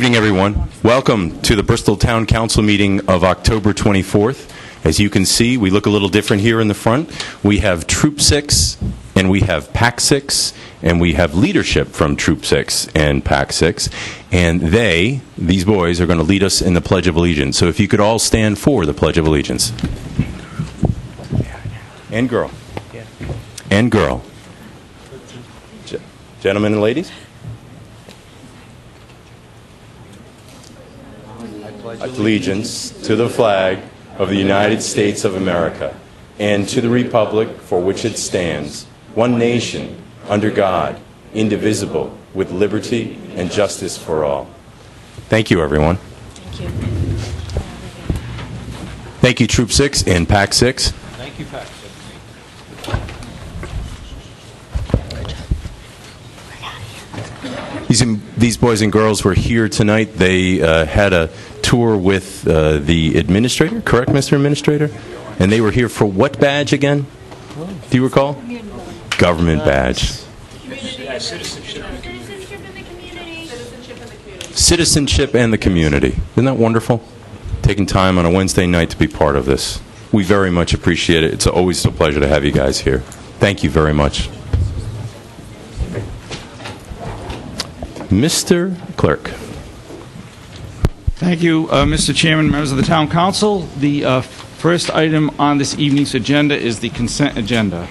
evening, everyone. Welcome to the Bristol Town Council meeting of October 24th. As you can see, we look a little different here in the front. We have Troop 6, and we have Pack 6, and we have leadership from Troop 6 and Pack 6. And these boys, are going to lead us in the Pledge of Allegiance. So if you could all stand for the Pledge of Allegiance. And girl. And girl. Gentlemen and ladies. Allegiance to the flag of the United States of America and to the republic for which it stands, one nation, under God, indivisible, with liberty and justice for all. Thank you, everyone. Thank you. Thank you, Troop 6 and Pack 6. Thank you, Pack 6. These boys and girls were here tonight. They had a tour with the administrator, correct, Mr. Administrator? And they were here for what badge again? Do you recall? Government badge. Citizenship in the community. Citizenship and the community. Isn't that wonderful? Taking time on a Wednesday night to be part of this. We very much appreciate it. It's always a pleasure to have you guys here. Thank you very much. Mr. Clerk. Thank you, Mr. Chairman, members of the Town Council. The first item on this evening's agenda is the consent agenda.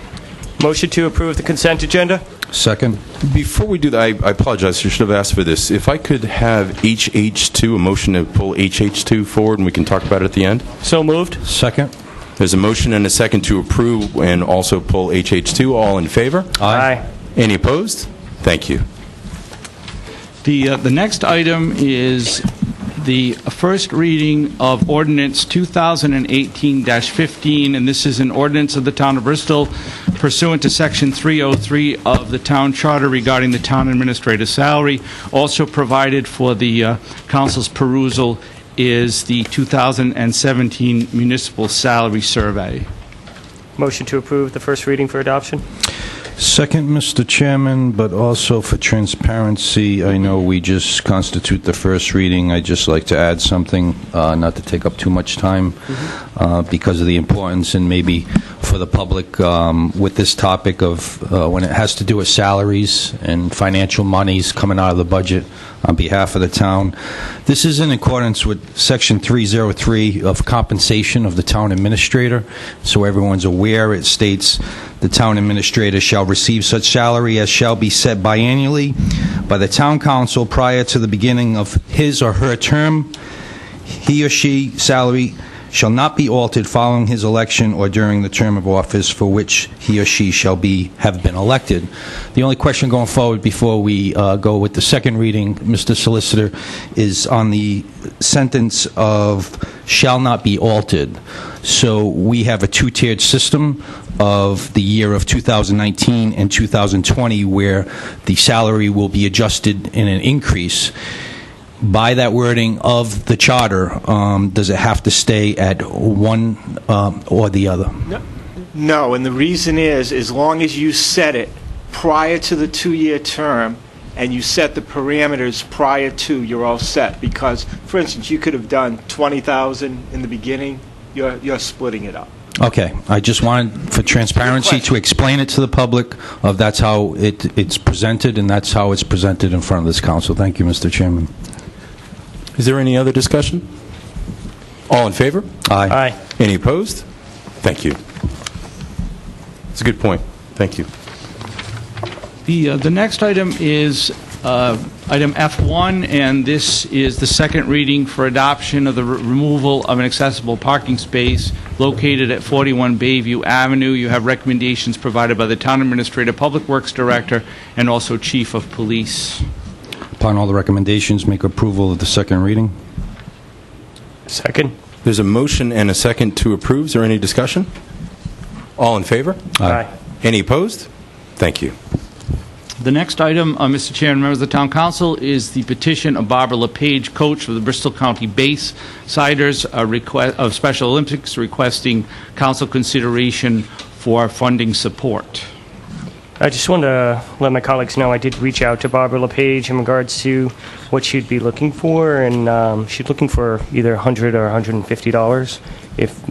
Motion to approve the consent agenda? Second. Before we do that, I apologize. I should have asked for this. If I could have HH2, a motion to pull HH2 forward, and we can talk about it at the end. So moved. Second. There's a motion and a second to approve and also pull HH2. All in favor? Aye. Any opposed? Thank you. The next item is the first reading of Ordinance 2018-15, and this is an ordinance of the Town of Bristol pursuant to Section 303 of the Town Charter regarding the Town Administrator's salary. Also provided for the Council's perusal is the 2017 Municipal Salary Survey. Motion to approve the first reading for adoption? Second, Mr. Chairman, but also for transparency, I know we just constitute the first reading. I'd just like to add something, not to take up too much time, because of the importance and maybe for the public with this topic of when it has to do with salaries and financial monies coming out of the budget on behalf of the town. This is in accordance with Section 303 of compensation of the town administrator. So everyone's aware, it states the town administrator shall receive such salary as shall be set biannually by the town council prior to the beginning of his or her term. He or she salary shall not be altered following his election or during the term of office for which he or she shall have been elected. The only question going forward before we go with the second reading, Mr. Solicitor, is on the sentence of shall not be altered. So we have a two-tiered system of the year of 2019 and 2020 where the salary will be adjusted in an increase. By that wording of the charter, does it have to stay at one or the other? No, and the reason is, as long as you set it prior to the two-year term and you set the parameters prior to, you're all set. Because, for instance, you could have done 20,000 in the beginning. You're splitting it up. Okay. I just wanted, for transparency, to explain it to the public of that's how it's presented, and that's how it's presented in front of this council. Thank you, Mr. Chairman. Is there any other discussion? All in favor? Aye. Aye. Any opposed? Thank you. It's a good point. Thank you. The next item is item F1, and this is the second reading for adoption of the removal of an accessible parking space located at 41 Bayview Avenue. You have recommendations provided by the Town Administrator, Public Works Director, and also Chief of Police. Upon all the recommendations, make approval of the second reading. Second. There's a motion and a second to approve. Is there any discussion? All in favor? Aye. Any opposed? Thank you. The next item, Mr. Chair and members of the Town Council, is the petition of Barbara LePage, coach of the Bristol County Base Siders of Special Olympics, requesting council consideration for funding support. I just wanted to let my colleagues know I did reach out to Barbara LePage in regards to what she'd be looking for, and she's looking for either $100 or $150, if,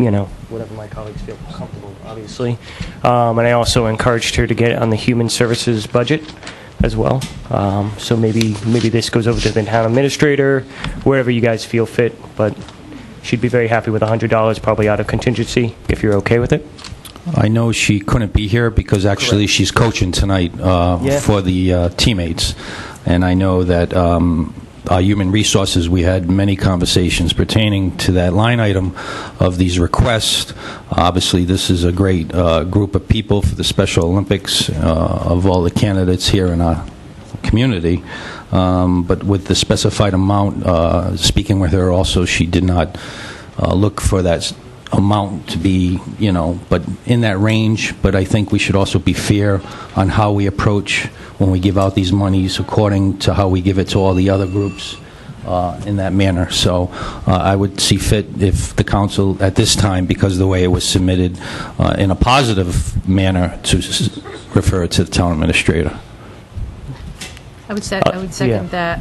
whatever my colleagues feel comfortable, obviously. And I also encouraged her to get on the human services budget as well. So maybe this goes over to the town administrator, wherever you guys feel fit, but she'd be very happy with $100, probably out of contingency, if you're okay with it. I know she couldn't be here because actually she's coaching tonight for the teammates. And I know that our human resources, we had many conversations pertaining to that line item of these requests. Obviously, this is a great group of people for the Special Olympics of all the candidates here in our community. But with the specified amount, speaking with her also, she did not look for that amount to be, but in that range. But I think we should also be fair on how we approach when we give out these monies according to how we give it to all the other groups in that manner. So I would see fit if the council at this time, because of the way it was submitted, in a positive manner, to refer it to the town administrator. I would second that.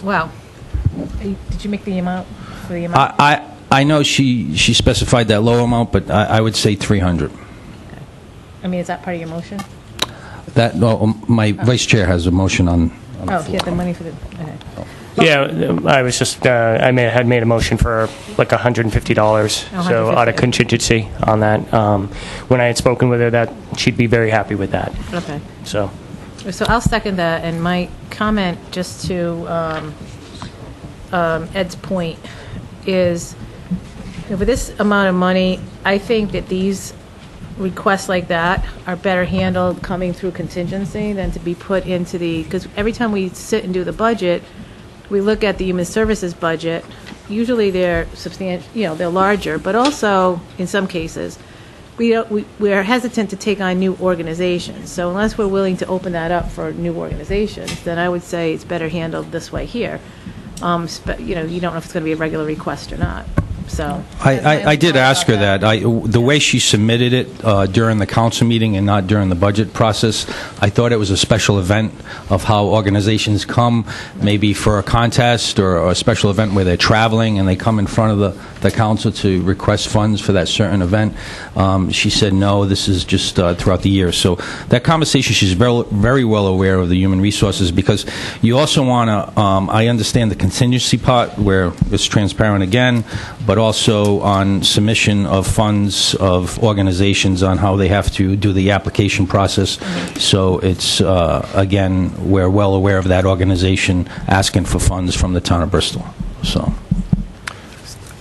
Well, did you make the amount for the amount? I know she specified that low amount, but I would say 300. I mean, is that part of your motion? That my vice chair has a motion on. Oh, yeah, the money for the, okay. Yeah, I was just, had made a motion for like $150, so out of contingency on that. When I had spoken with her, that she'd be very happy with that. Okay. So I'll second that, and my comment, just to Ed's point, is for this amount of money, I think that these requests like that are better handled coming through contingency than to be put into because every time we sit and do the budget, we look at the human services budget. Usually they're substantial, they're larger, but also in some cases we're hesitant to take on new organizations. So unless we're willing to open that up for new organizations, then I would say it's better handled this way here. You don't know if it's going to be a regular request or not. So I did ask her that. The way she submitted it during the council meeting and not during the budget process, I thought it was a special event of how organizations come, maybe for a contest or a special event where they're traveling and they come in front of the council to request funds for that certain event. She said, no, this is just throughout the year. So that conversation, she's very well aware of the human resources, because you also want to, I understand the contingency part where it's transparent again, but also on submission of funds of organizations on how they have to do the application process. So it's, again, we're well aware of that organization asking for funds from the town of Bristol. So.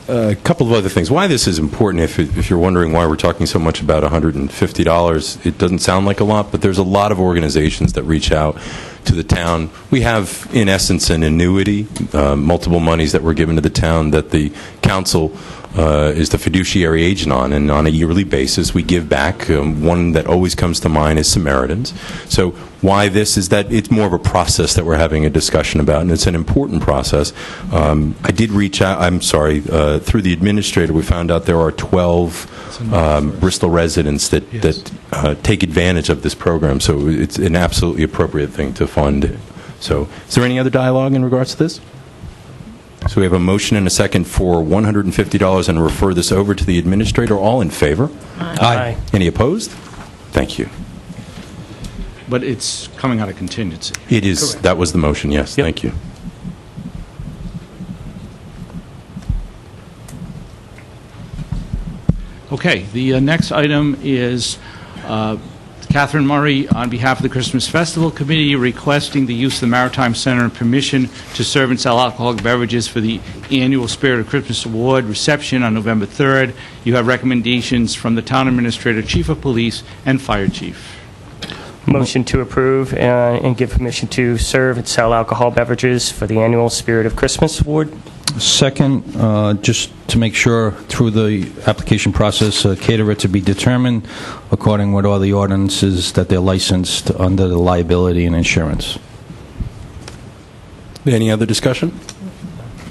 A couple of other things. Why this is important, if you're wondering why we're talking so much about $150, it doesn't sound like a lot, but there's a lot of organizations that reach out to the town. We have, in essence, an annuity, multiple monies that were given to the town that the council is the fiduciary agent on, and on a yearly basis we give back. One that always comes to mind is Samaritans. So why this is that it's more of a process that we're having a discussion about, and it's an important process. I did reach out, through the administrator, we found out there are 12 Bristol residents that take advantage of this program, so it's an absolutely appropriate thing to fund. So is there any other dialogue in regards to this? So we have a motion and a second for $150 and refer this over to the administrator. All in favor? Aye. Any opposed? Thank you. But it's coming out of contingency. It is. Correct. That was the motion, yes. Yep. Thank you. Okay, the next item is Catherine Murray, on behalf of the Christmas Festival Committee, requesting the use of the Maritime Center and permission to serve and sell alcoholic beverages for the annual Spirit of Christmas Award reception on November 3rd. You have recommendations from the Town Administrator, Chief of Police, and Fire Chief. motion to approve and give permission to serve and sell alcohol beverages for the annual Spirit of Christmas Award. Second, just to make sure through the application process, caterer to be determined according with all the ordinances that they're licensed under the liability and insurance. Any other discussion?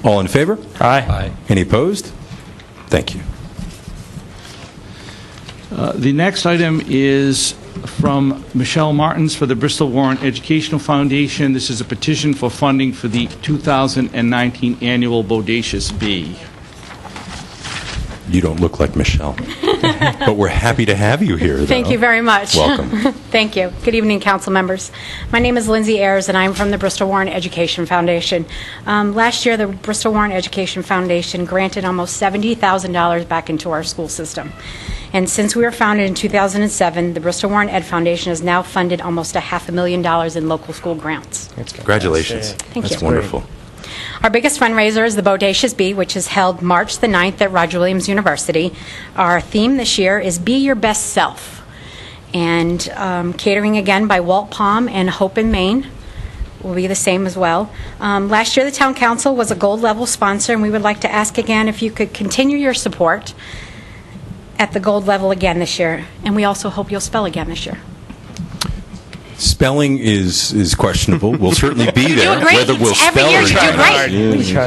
All in favor? Aye. Any opposed? Thank you. The next item is from Michelle Martins for the Bristol Warren Educational Foundation. This is a petition for funding for the 2019 annual Bodacious Bee. You don't look like Michelle, but we're happy to have you here, though. Thank you very much. Welcome. Thank you. Good evening, council members. My name is Lindsay Ayers, and I'm from the Bristol Warren Education Foundation. Last year, the Bristol Warren Education Foundation granted almost $70,000 back into our school system. And since we were founded in 2007, the Bristol Warren Ed Foundation has now funded almost $500,000 in local school grants. Congratulations. Thank That's you. wonderful. Our biggest fundraiser is the Bodacious Bee, which is held March the 9th at Roger Williams University. Our theme this year is Be Your Best Self. And catering again by Walt Palm and Hope in Maine will be the same as well. Last year, the Town Council was a gold level sponsor, and we would like to ask again if you could continue your support at the gold level again this year. And we also hope you'll spell again this year. Spelling is questionable. We'll certainly be there, do great. whether we'll Every spell year or you do not.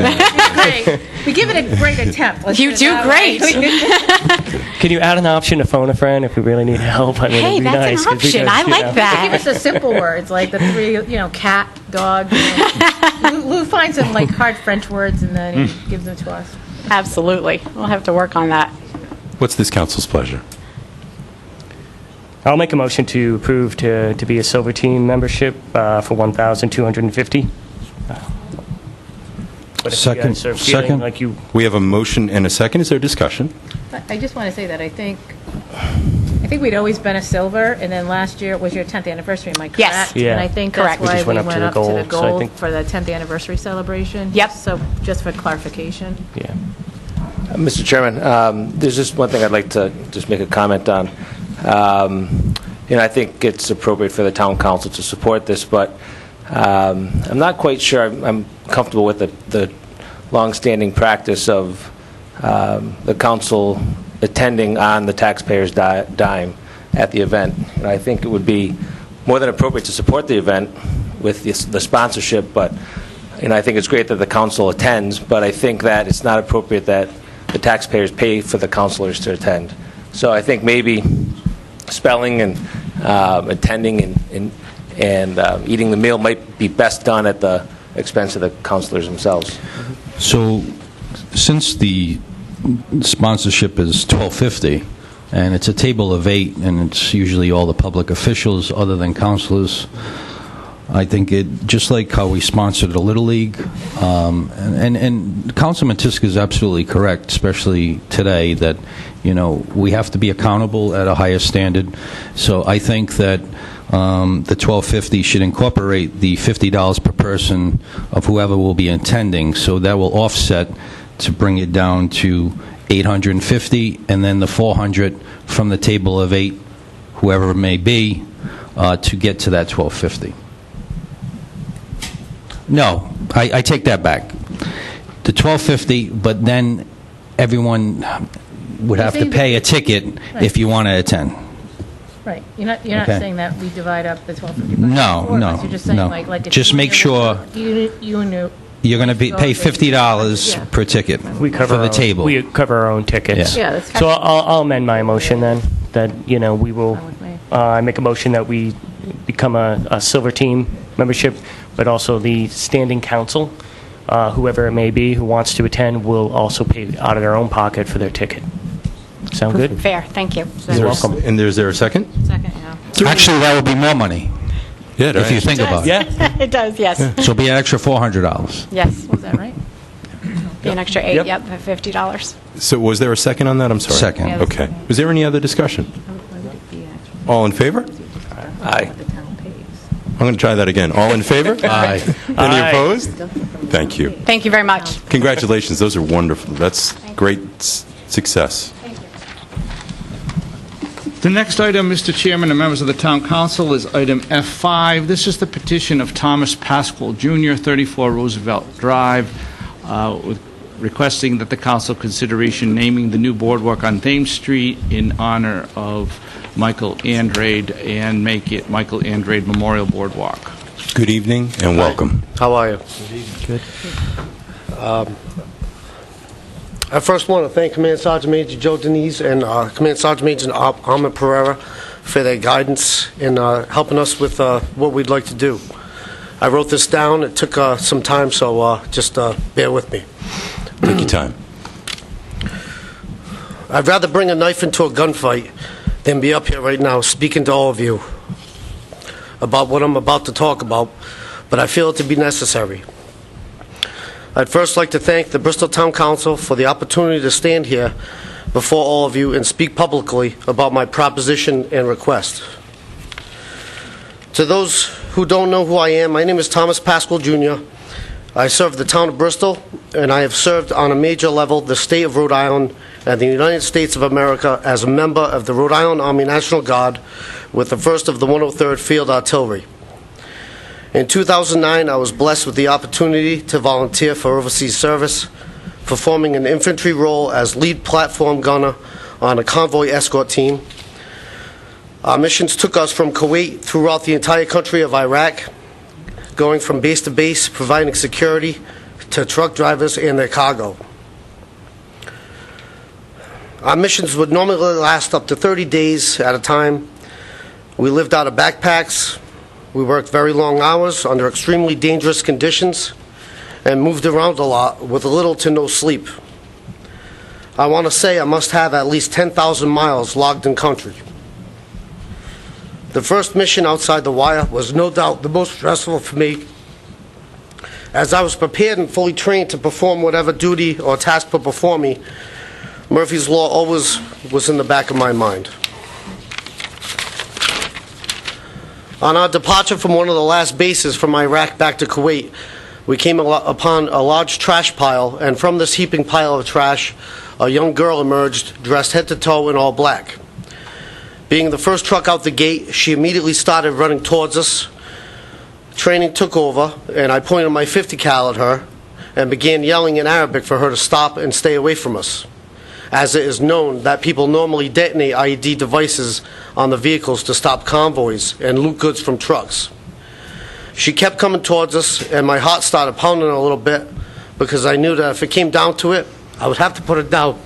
great. Great. We give it a great attempt. Let's You put it do that great. way. Can you add an option to phone a friend if we really need help? I mean, Hey, it'd be that's nice, an 'cause we option. could, I you like know. Give that. us the simple words, like the three, cat, dog. Lou finds some like hard French words and then he gives them to us. Absolutely. We'll have to work on that. What's this council's pleasure? I'll make a motion to approve to be a silver team membership for $1,250. But if you Second. guys are feeling Second. like you We have a motion and a second. Is there discussion? I just want to say that I think we'd always been a silver, and then last year was your 10th anniversary, am I correct? Yes. Yeah. And I think Correct. that's We why just we went up went to the up to the gold, so I gold think- for the 10th anniversary celebration. Yep. So just for clarification. yeah. Mr. Chairman, there's just one thing I'd like to just make a comment on. I think it's appropriate for the town council to support this, but I'm not quite sure I'm comfortable with the longstanding practice of the council attending on the taxpayers' dime at the event. And I think it would be more than appropriate to support the event with the sponsorship, but I think it's great that the council attends, but I think that it's not appropriate that the taxpayers pay for the councilors to attend. So I think maybe spelling and attending and eating the meal might be best done at the expense of the councilors themselves. So, since the sponsorship is $12.50, and it's a table of 8, and it's usually all the public officials other than councilors, I think it, just like how we sponsored the Little League, and Councilman Tiska is absolutely correct, especially today, that, we have to be accountable at a higher standard. So I think that the $12.50 should incorporate the $50 per person of whoever will be attending, so that will offset to bring it down to $850, and then the $400 from the table of 8, whoever it may be, to get to that $12.50. No, I take that back. The $12.50, but then everyone would have to pay a ticket if you want to attend. Right. You're not Okay. saying that we divide up the 1250. No, by 4 of us. no, You're just saying no. like if Just you make knew- sure you knew. you're going to pay $50 Yeah. per ticket We cover for the our own- table. We cover our own tickets. Yeah, that's So I'll amend my motion then, that, we will, Fine with me. I make a motion that we become a silver team membership, but also the standing council, whoever it may be who wants to attend, will also pay out of their own pocket for their ticket. Sound good? Fair. Thank you. You're welcome. And is there a second? Second, yeah. Actually, that would be more money, Yeah. if you think about it. Yeah? It does, yes. So it'll be an extra $400. Yes. Was that right? Be an extra 8, Yep. yep, for $50. So was there a second on that? I'm sorry. Second. Yeah. Okay. Was there any other discussion? All in favor? Aye. The town pays. I'm going to try that again. All in favor? Aye. Any Aye. opposed? Thank you. Thank you very much. Congratulations. Those are wonderful. That's great success. The next item, Mr. Chairman and members of the Town Council, is item F5. This is the petition of Thomas Pasquale Jr., 34 Roosevelt Drive, requesting that the council consideration naming the new boardwalk on Thames Street in honor of Michael Andrade and make it Michael Andrade Memorial Boardwalk. Good evening and welcome. How are you? Good. I first want to thank Command Sergeant Major Joe Denise and Command Sergeant Major Ahmed Pereira for their guidance in helping us with what we'd like to do. I wrote this down. It took some time, so just bear with me. Take your time. I'd rather bring a knife into a gunfight than be up here right now speaking to all of you about what I'm about to talk about, but I feel it to be necessary. I'd first like to thank the Bristol Town Council for the opportunity to stand here before all of you and speak publicly about my proposition and request. To those who don't know who I am, my name is Thomas Pascal Jr. I serve the town of Bristol, and I have served on a major level the state of Rhode Island and the United States of America as a member of the Rhode Island Army National Guard with the 1st of the 103rd Field Artillery. In 2009, I was blessed with the opportunity to volunteer for overseas service, performing an infantry role as lead platform gunner on a convoy escort team. Our missions took us from Kuwait throughout the entire country of Iraq, going from base to base, providing security to truck drivers and their cargo. Our missions would normally last up to 30 days at a time. We lived out of backpacks. We worked very long hours under extremely dangerous conditions and moved around a lot with little to no sleep. I want to say I must have at least 10,000 miles logged in country. The first mission outside the wire was no doubt the most stressful for me, as I was prepared and fully trained to perform whatever duty or task put before me. Murphy's Law always was in the back of my mind. On our departure from one of the last bases from Iraq back to Kuwait, we came upon a large trash pile, and from this heaping pile of trash, a young girl emerged, dressed head to toe in all black. Being the first truck out the gate, she immediately started running towards us. Training took over, and I pointed my .50 cal at her and began yelling in Arabic for her to stop and stay away from us, as it is known that people normally detonate IED devices on the vehicles to stop convoys and loot goods from trucks. She kept coming towards us, and my heart started pounding a little bit because I knew that if it came down to it, I would have to put it down.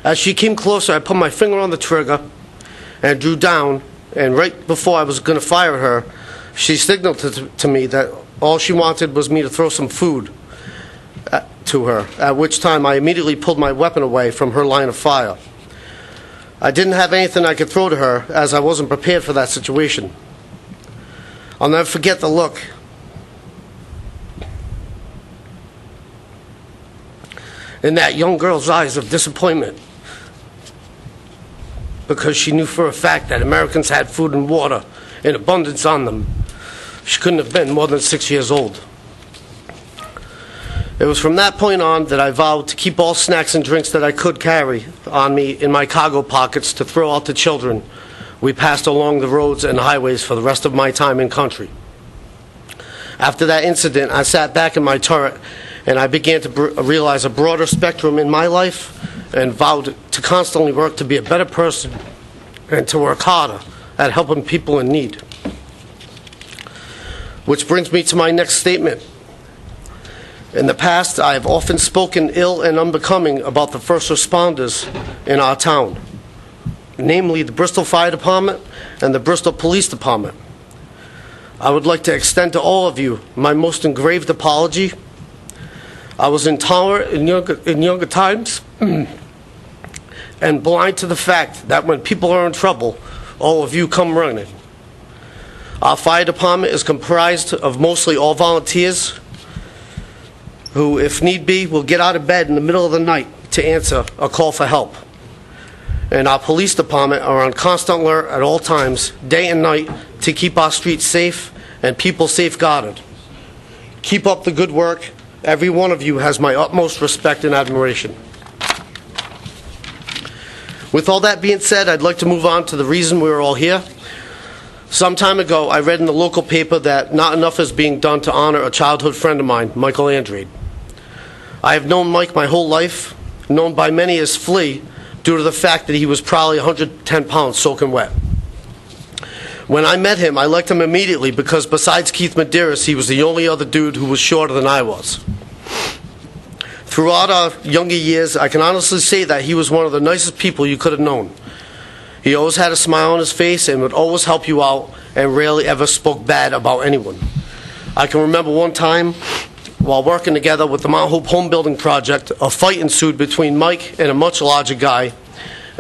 As she came closer, I put my finger on the trigger and drew down, and right before I was going to fire at her, she signaled to me that all she wanted was me to throw some food to her, at which time I immediately pulled my weapon away from her line of fire. I didn't have anything I could throw to her, as I wasn't prepared for that situation. I'll never forget the look in that young girl's eyes of disappointment, because she knew for a fact that Americans had food and water in abundance on them. She couldn't have been more than 6 years old. It was from that point on that I vowed to keep all snacks and drinks that I could carry on me in my cargo pockets to throw out to children we passed along the roads and highways for the rest of my time in country. After that incident, I sat back in my turret and I began to realize a broader spectrum in my life, and vowed to constantly work to be a better person and to work harder at helping people in need. Which brings me to my next statement. In the past, I have often spoken ill and unbecoming about the first responders in our town, namely the Bristol Fire Department and the Bristol Police Department. I would like to extend to all of you my most engraved apology. I was intolerant in younger times and blind to the fact that when people are in trouble, all of you come running. Our fire department is comprised of mostly all volunteers who, if need be, will get out of bed in the middle of the night to answer a call for help. And our police department are on constant alert at all times, day and night, to keep our streets safe and people safeguarded. Keep up the good work. Every one of you has my utmost respect and admiration. With all that being said, I'd like to move on to the reason we are all here. Some time ago, I read in the local paper that not enough is being done to honor a childhood friend of mine, Michael Andrade. I have known Mike my whole life, known by many as Flea, due to the fact that he was probably 110 pounds soaking wet. When I met him, I liked him immediately because besides Keith Medeiros, he was the only other dude who was shorter than I was. Throughout our younger years, I can honestly say that he was one of the nicest people you could have known. He always had a smile on his face and would always help you out and rarely ever spoke bad about anyone. I can remember one time, while working together with the Mount Hope Home Building Project, a fight ensued between Mike and a much larger guy.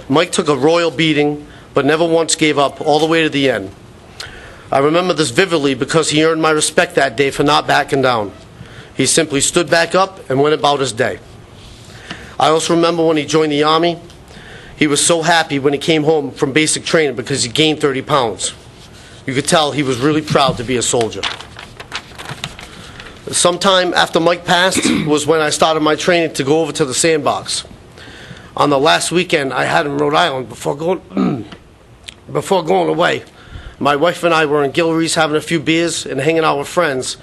Mike took a royal beating, but never once gave up all the way to the end. I remember this vividly because he earned my respect that day for not backing down. He simply stood back up and went about his day. I also remember when he joined the Army, he was so happy when he came home from basic training because he gained 30 pounds. You could tell he was really proud to be a soldier. Sometime after Mike passed was when I started my training to go over to the sandbox. On the last weekend I had in Rhode Island before going away, my wife and I were in Guillory's having a few beers and hanging out with friends,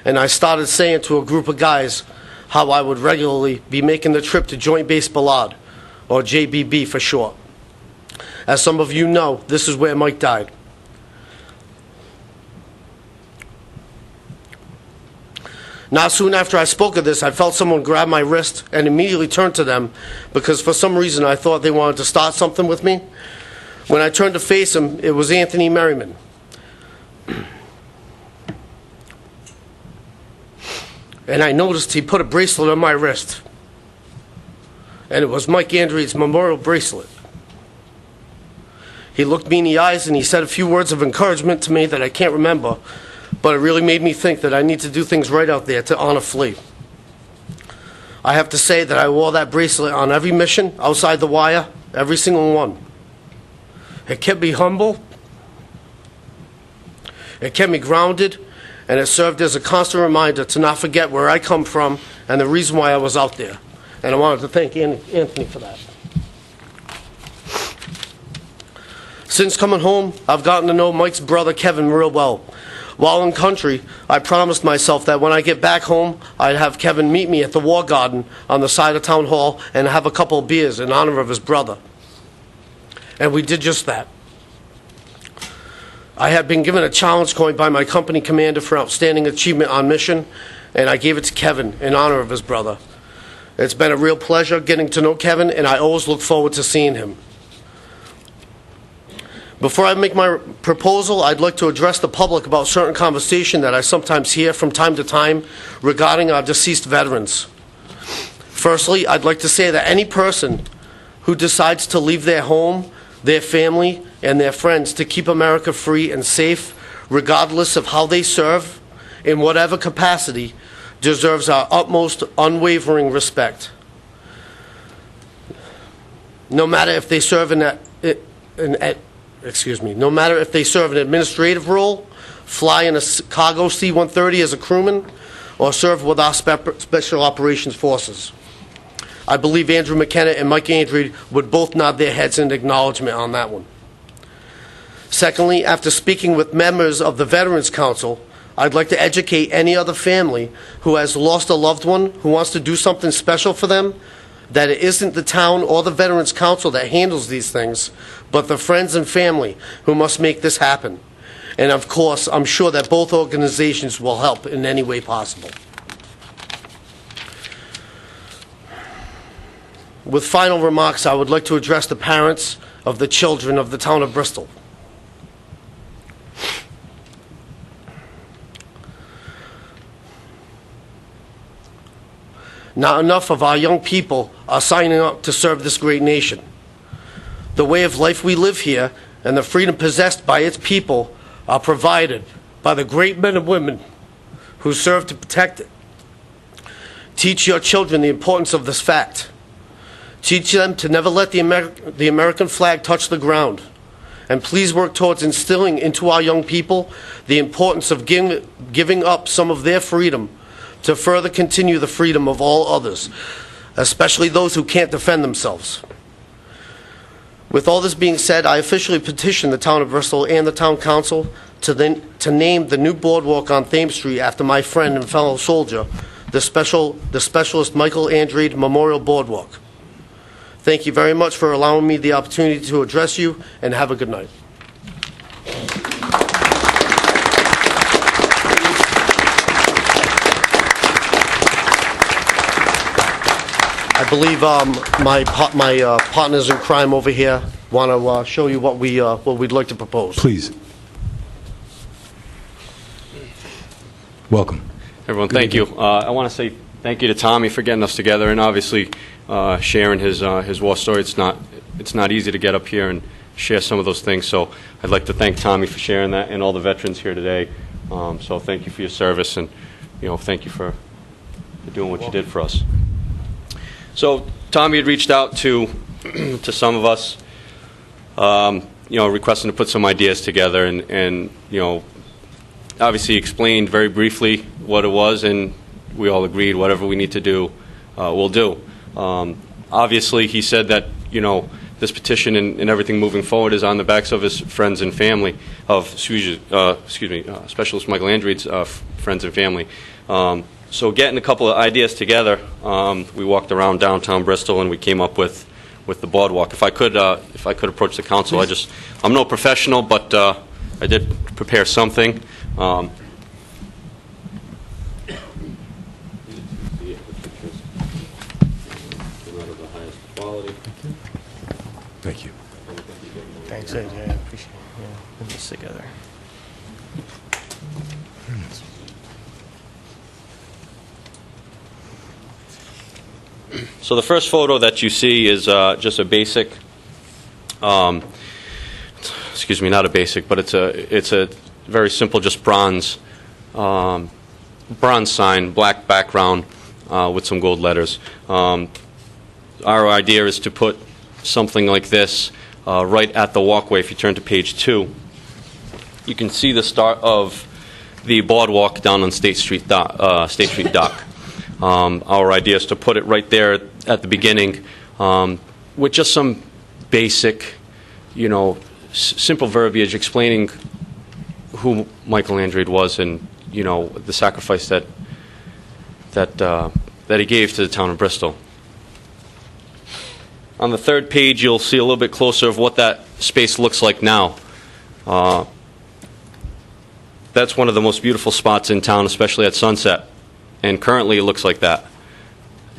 and I started saying to a group of guys how I would regularly be making the trip to Joint Base Ballard, or JBB for short. As some of you know, this is where Mike died. Not soon after I spoke of this, I felt someone grab my wrist and immediately turned to them because for some reason I thought they wanted to start something with me. When I turned to face him, it was Anthony Merriman. And I noticed he put a bracelet on my wrist. And it was Mike Andree's memorial bracelet. He looked me in the eyes and he said a few words of encouragement to me that I can't remember, but it really made me think that I need to do things right out there to honor Flea. I have to say that I wore that bracelet on every mission outside the wire, every single one. It kept me humble, it kept me grounded, and it served as a constant reminder to not forget where I come from and the reason why I was out there. And I wanted to thank Anthony for that. Since coming home, I've gotten to know Mike's brother Kevin real well. While in country, I promised myself that when I get back home, I'd have Kevin meet me at the War Garden on the side of Town Hall and have a couple of beers in honor of his brother. And we did just that. I had been given a challenge coin by my company commander for outstanding achievement on mission, and I gave it to Kevin in honor of his brother. It's been a real pleasure getting to know Kevin, and I always look forward to seeing him. Before I make my proposal, I'd like to address the public about certain conversation that I sometimes hear from time to time regarding our deceased veterans. Firstly, I'd like to say that any person who decides to leave their home, their family, and their friends to keep America free and safe, regardless of how they serve, in whatever capacity, deserves our utmost unwavering respect. No matter if they serve no matter if they serve an administrative role, fly in a cargo C-130 as a crewman, or serve with our Special Operations Forces. I believe Andrew McKenna and Mike Andrew would both nod their heads in acknowledgement on that one. Secondly, after speaking with members of the Veterans Council, I'd like to educate any other family who has lost a loved one who wants to do something special for them, that it isn't the town or the Veterans Council that handles these things, but the friends and family who must make this happen. And of course, I'm sure that both organizations will help in any way possible. With final remarks, I would like to address the parents of the children of the town of Bristol. Not enough of our young people are signing up to serve this great nation. The way of life we live here and the freedom possessed by its people are provided by the great men and women who serve to protect it. Teach your children the importance of this fact. Teach them to never let the American flag touch the ground. And please work towards instilling into our young people the importance of giving up some of their freedom to further continue the freedom of all others, especially those who can't defend themselves. With all this being said, I officially petition the town of Bristol and the town council to name the new boardwalk on Thames Street after my friend and fellow soldier, the Specialist Michael Andrade Memorial Boardwalk. Thank you very much for allowing me the opportunity to address you, and have a good night. I believe my partners in crime over here want to show you what we'd like to propose. Please. Welcome. Everyone, thank you. I want to say thank you to Tommy for getting us together and obviously sharing his war story. It's not easy to get up here and share some of those things. So I'd like to thank Tommy for sharing that and all the veterans here today. So thank you for your service and thank you for doing what you did for us. So Tommy had reached out to some of us, requesting to put some ideas together and obviously explained very briefly what it was, and we all agreed whatever we need to do, we'll do. Obviously, he said that, this petition and everything moving forward is on the backs of his friends and family, Specialist Michael Andread's friends and family. So getting a couple of ideas together, we walked around downtown Bristol and we came up with the boardwalk. If I could approach the council, I'm no professional, but I did prepare something. Thank you. Thanks, AJ. I appreciate putting this together. So the first photo that you see is just a basic, not a basic, but it's a very simple, just bronze sign, black background with some gold letters. Our idea is to put something like this right at the walkway. If you turn to page 2, you can see the start of the boardwalk down on State Street Dock. Our idea is to put it right there at the beginning with just some basic, simple verbiage explaining who Michael Andread was and, the sacrifice that he gave to the town of Bristol. On the third page, you'll see a little bit closer of what that space looks like now. That's one of the most beautiful spots in town, especially at sunset. And currently it looks like that.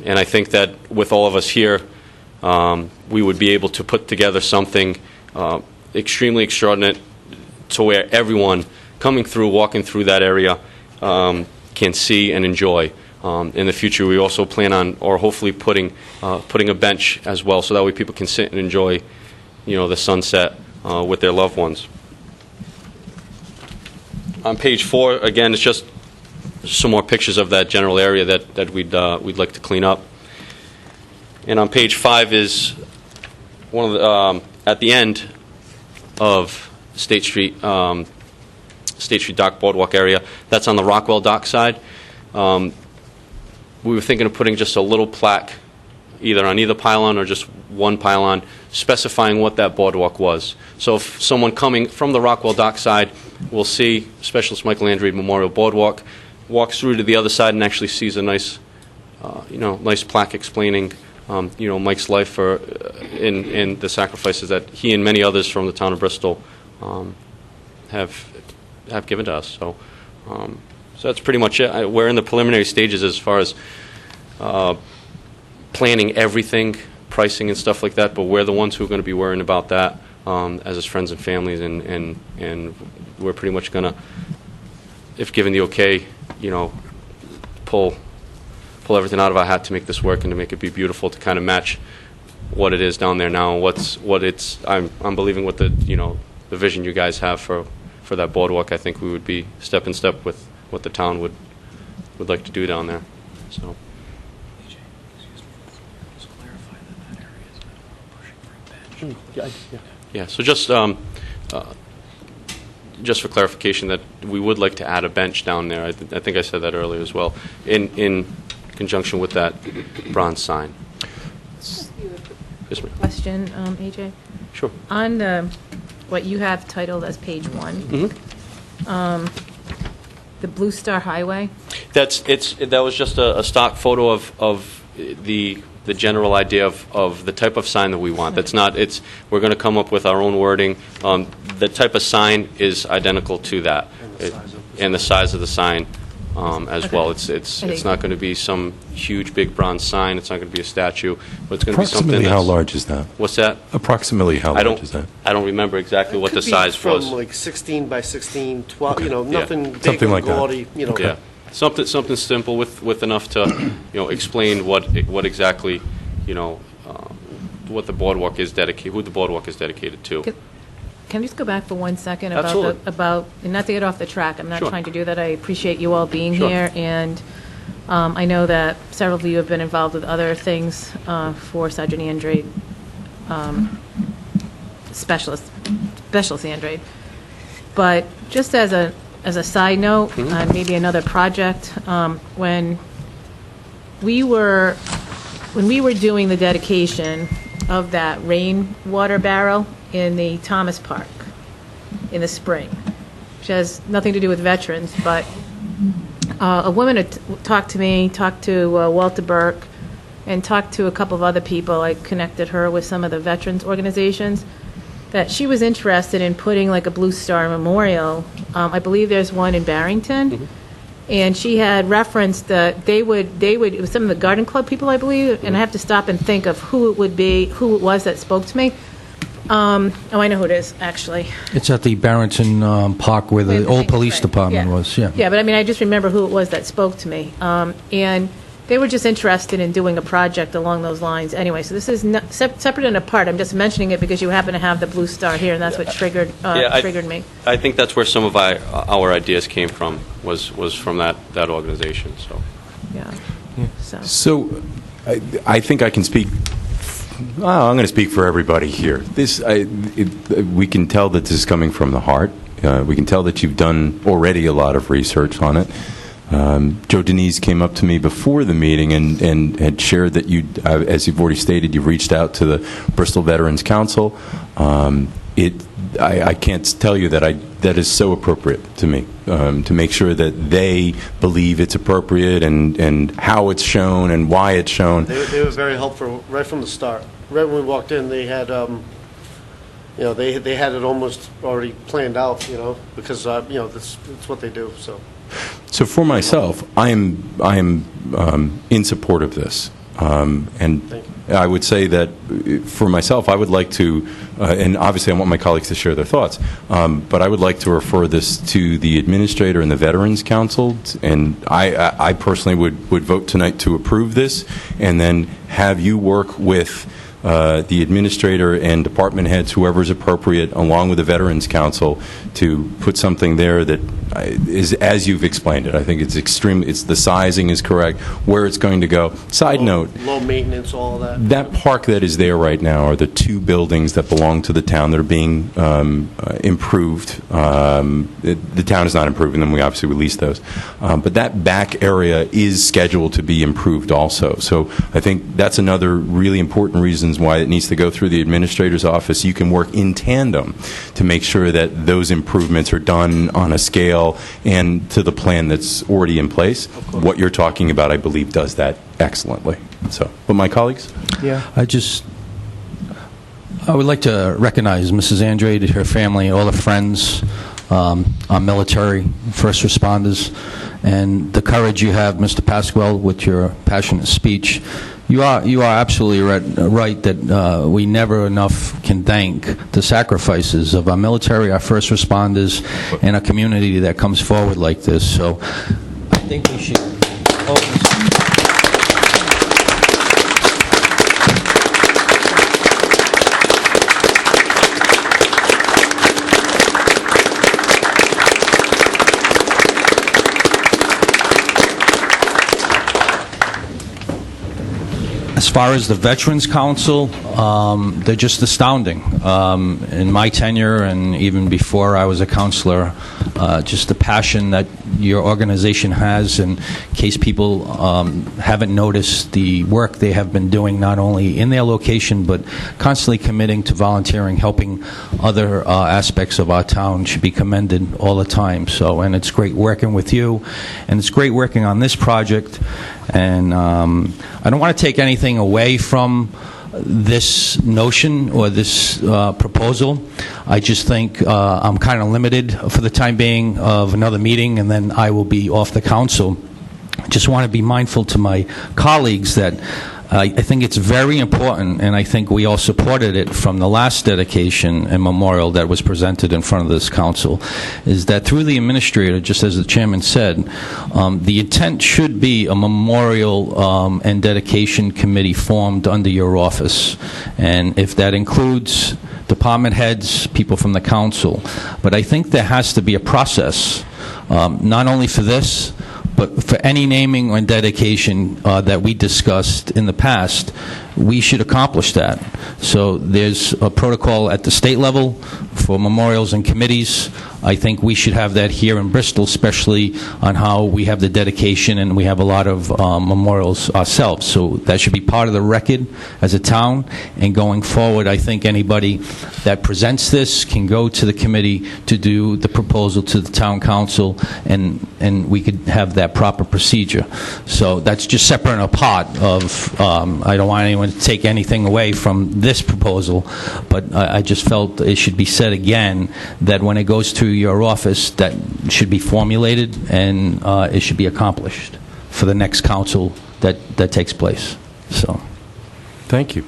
And I think that with all of us here, we would be able to put together something extremely extraordinary to where everyone coming through, walking through that area can see and enjoy. In the future, we also plan on, or hopefully putting a bench as well, so that way people can sit and enjoy, the sunset with their loved ones. On page 4, again, it's just some more pictures of that general area that we'd like to clean up. And on page 5 is one of the at the end of State Street Dock Boardwalk area. That's on the Rockwell Dock side. We were thinking of putting just a little plaque either on either pylon or just one pylon specifying what that boardwalk was. So if someone coming from the Rockwell Dock side will see Specialist Michael Andread Memorial Boardwalk, walks through to the other side and actually sees a nice, nice plaque explaining, Mike's life for in the sacrifices that he and many others from the town of Bristol have given to us. So that's pretty much it. We're in the preliminary stages as far as planning everything, pricing and stuff like that, but we're the ones who are going to be worrying about that as his friends and families, and we're pretty much going to, if given the okay, pull everything out of our hat to make this work and to make it be beautiful, to kind of match what it is down there now. I'm believing what the vision you guys have for that boardwalk. I think we would be step in step with what the town would like to do down there. So. Yeah. So just for clarification, that we would like to add a bench down there. I think I said that earlier as well, in conjunction with that bronze sign. Yes, ma'am. Question, AJ? Sure. On what you have titled as page 1, Mm-hmm. The Blue Star Highway, That was just a stock photo of the general idea of the type of sign that we want. That's not. We're going to come up with our own wording. The type of sign is identical to that, and the size of the sign as Okay. well. It's not going to be some huge, big bronze sign. It's not going to be a statue, but it's going to be something Approximately how that's... large is that? What's that? Approximately how large is that? I don't remember exactly what the size was. From like 16 by 16, 12, Yeah. nothing big Something or like that. gaudy, Yeah, something simple with enough to, explain what exactly, what the boardwalk is dedicated, who the boardwalk is dedicated to. Can I just go back for 1 second Absolutely. about, and not to get off the track, I'm not Sure. trying to do that, I appreciate you all being Sure. here, and I know that several of you have been involved with other things for Sergeant Andrade, Specialist Andrade. But just as a side note, maybe another project, when we were doing the dedication of that rainwater barrel in the Thomas Park in the spring, which has nothing to do with veterans, but a woman had talked to Walter Burke, and talked to a couple of other people. I connected her with some of the veterans organizations, that she was interested in putting like a Blue Star Memorial. I believe there's one in Barrington. And she had referenced that they would, it was some of the garden club people, I believe, and I have to stop and think of who it was that spoke to me. I know who it is, actually. It's at the Barrington Park where the old police Right, department was, yeah. Yeah, but I mean, I just remember who it was that spoke to me. And they were just interested in doing a project along those lines anyway. So this is separate and apart. I'm just mentioning it because you happen to have the Blue Star here, and that's what triggered me. I think that's where some of our ideas came from, was from that organization, so. Yeah. So, I think I can speak. I'm going to speak for everybody here. We can tell that this is coming from the heart. We can tell that you've done already a lot of research on it. Joe Denise came up to me before the meeting and had shared that you, as you've already stated, you've reached out to the Bristol Veterans Council. I can't tell you that is so appropriate to me, to make sure that they believe it's appropriate and how it's shown and why it's shown. They were very helpful right from the start. Right when we walked in, they had, they had it almost already planned out, because, that's what they do, so. So for myself, I am in support of this, and I would say that for myself, I would like to, and obviously I want my colleagues to share their thoughts, but I would like to refer this to the administrator and the Veterans Council, and I personally would vote tonight to approve this, and then have you work with the administrator and department heads, whoever's appropriate, along with the Veterans Council, to put something there that is as you've explained it. I think it's the sizing is correct, where it's going to go. Side note, Low maintenance, all of that. that park that is there right now are the two buildings that belong to the town that are being improved. The town is not improving them. We obviously released those. But that back area is scheduled to be improved also. So I think that's another really important reason why it needs to go through the administrator's office. You can work in tandem to make sure that those improvements are done on a scale and to the plan that's already in place. What you're talking about, I believe, does that excellently. So, but my colleagues? Yeah. I would like to recognize Mrs. Andrade, her family, all the friends, our military, first responders, and the courage you have, Mr. Pasquale, with your passionate speech. You are absolutely right that we never enough can thank the sacrifices of our military, our first responders, and a community that comes forward like this. So I think we should As far as the Veterans Council, they're just astounding. In my tenure and even before I was a counselor, just the passion that your organization has, in case people haven't noticed the work they have been doing not only in their location but constantly committing to volunteering, helping other aspects of our town, should be commended all the time. So, and it's great working with you, and it's great working on this project. And I don't want to take anything away from this notion or this proposal. I just think I'm kind of limited for the time being of another meeting, and then I will be off the council. I just want to be mindful to my colleagues that I think it's very important, and I think we all supported it from the last dedication and memorial that was presented in front of this council, is that through the administrator, just as the chairman said, the intent should be a memorial and dedication committee formed under your office. And if that includes department heads, people from the council, but I think there has to be a process, not only for this, but for any naming or dedication that we discussed in the past, we should accomplish that. So there's a protocol at the state level for memorials and committees. I think we should have that here in Bristol, especially on how we have the dedication and we have a lot of memorials ourselves. So that should be part of the record as a town. And going forward, I think anybody that presents this can go to the committee to do the proposal to the town council, and we could have that proper procedure. So that's just separate and apart of, I don't want anyone to take anything away from this proposal, but I just felt it should be said again that when it goes to your office, that should be formulated and it should be accomplished for the next council that takes place. So, Thank you.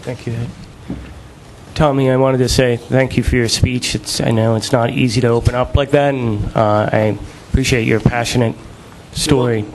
Thank you, Ed. Tommy, I wanted to say thank you for your speech. I know it's not easy to open up like that, and I appreciate your passionate story.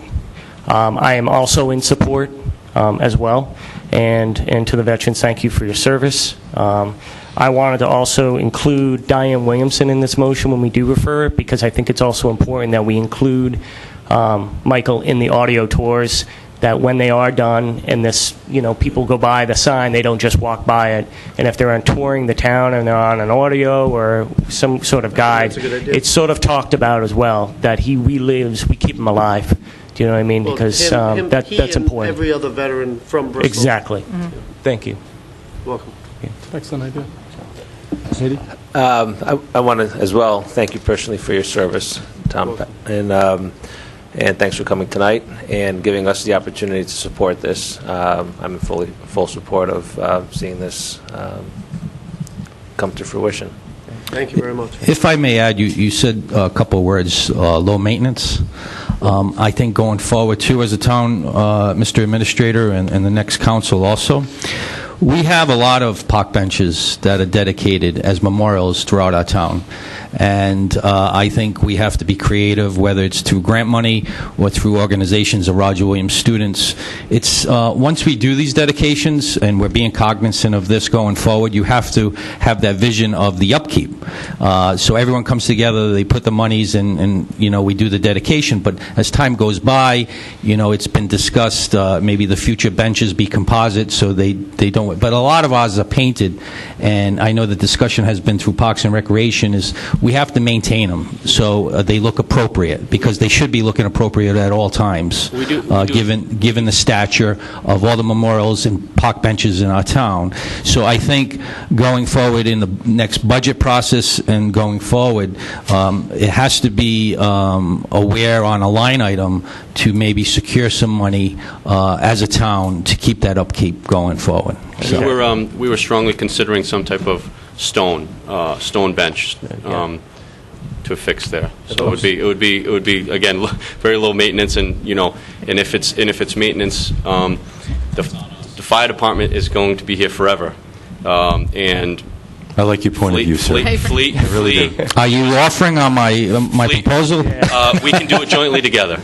I am also in support as well, and to the veterans, thank you for your service. I wanted to also include Diane Williamson in this motion when we do refer it, because I think it's also important that we include Michael in the audio tours, that when they are done and this, people go by the sign, they don't just walk by it. And if they're on touring the town and they're on an audio or some sort of guide, it's sort of talked about as well, that he relives, we keep him alive. Do you know what I mean? Well, Because him, that's he and important. every other veteran from Bristol. Exactly. Thank you. Welcome. Excellent idea. I want to, as well, thank you personally for your service, Tom, and thanks for coming tonight and giving us the opportunity to support this. I'm in full support of seeing this come to fruition. Thank you very much. if I may add, you said a couple of words, low maintenance. I think going forward, too, as a town, Mr. Administrator, and the next council also, we have a lot of park benches that are dedicated as memorials throughout our town. And I think we have to be creative, whether it's through grant money or through organizations of Roger Williams students. It's once we do these dedications, and we're being cognizant of this going forward, you have to have that vision of the upkeep. So everyone comes together, they put the monies, and we do the dedication. But as time goes by, it's been discussed, maybe the future benches be composite, so they don't. But a lot of ours are painted, and I know the discussion has been through Parks and Recreation is we have to maintain them so they look appropriate, because they should be looking appropriate at all times, We do. given the stature of all the memorials and park benches in our town. So I think going forward in the next budget process and going forward, it has to be aware on a line item to maybe secure some money as a town to keep that upkeep going forward. So. We were strongly considering some type of stone bench to affix there. So it would be again very low maintenance, and if it's maintenance, the fire department is going to be here forever, and I like your point of view, sir. Fleet. Are you offering on my proposal? We can do it jointly together.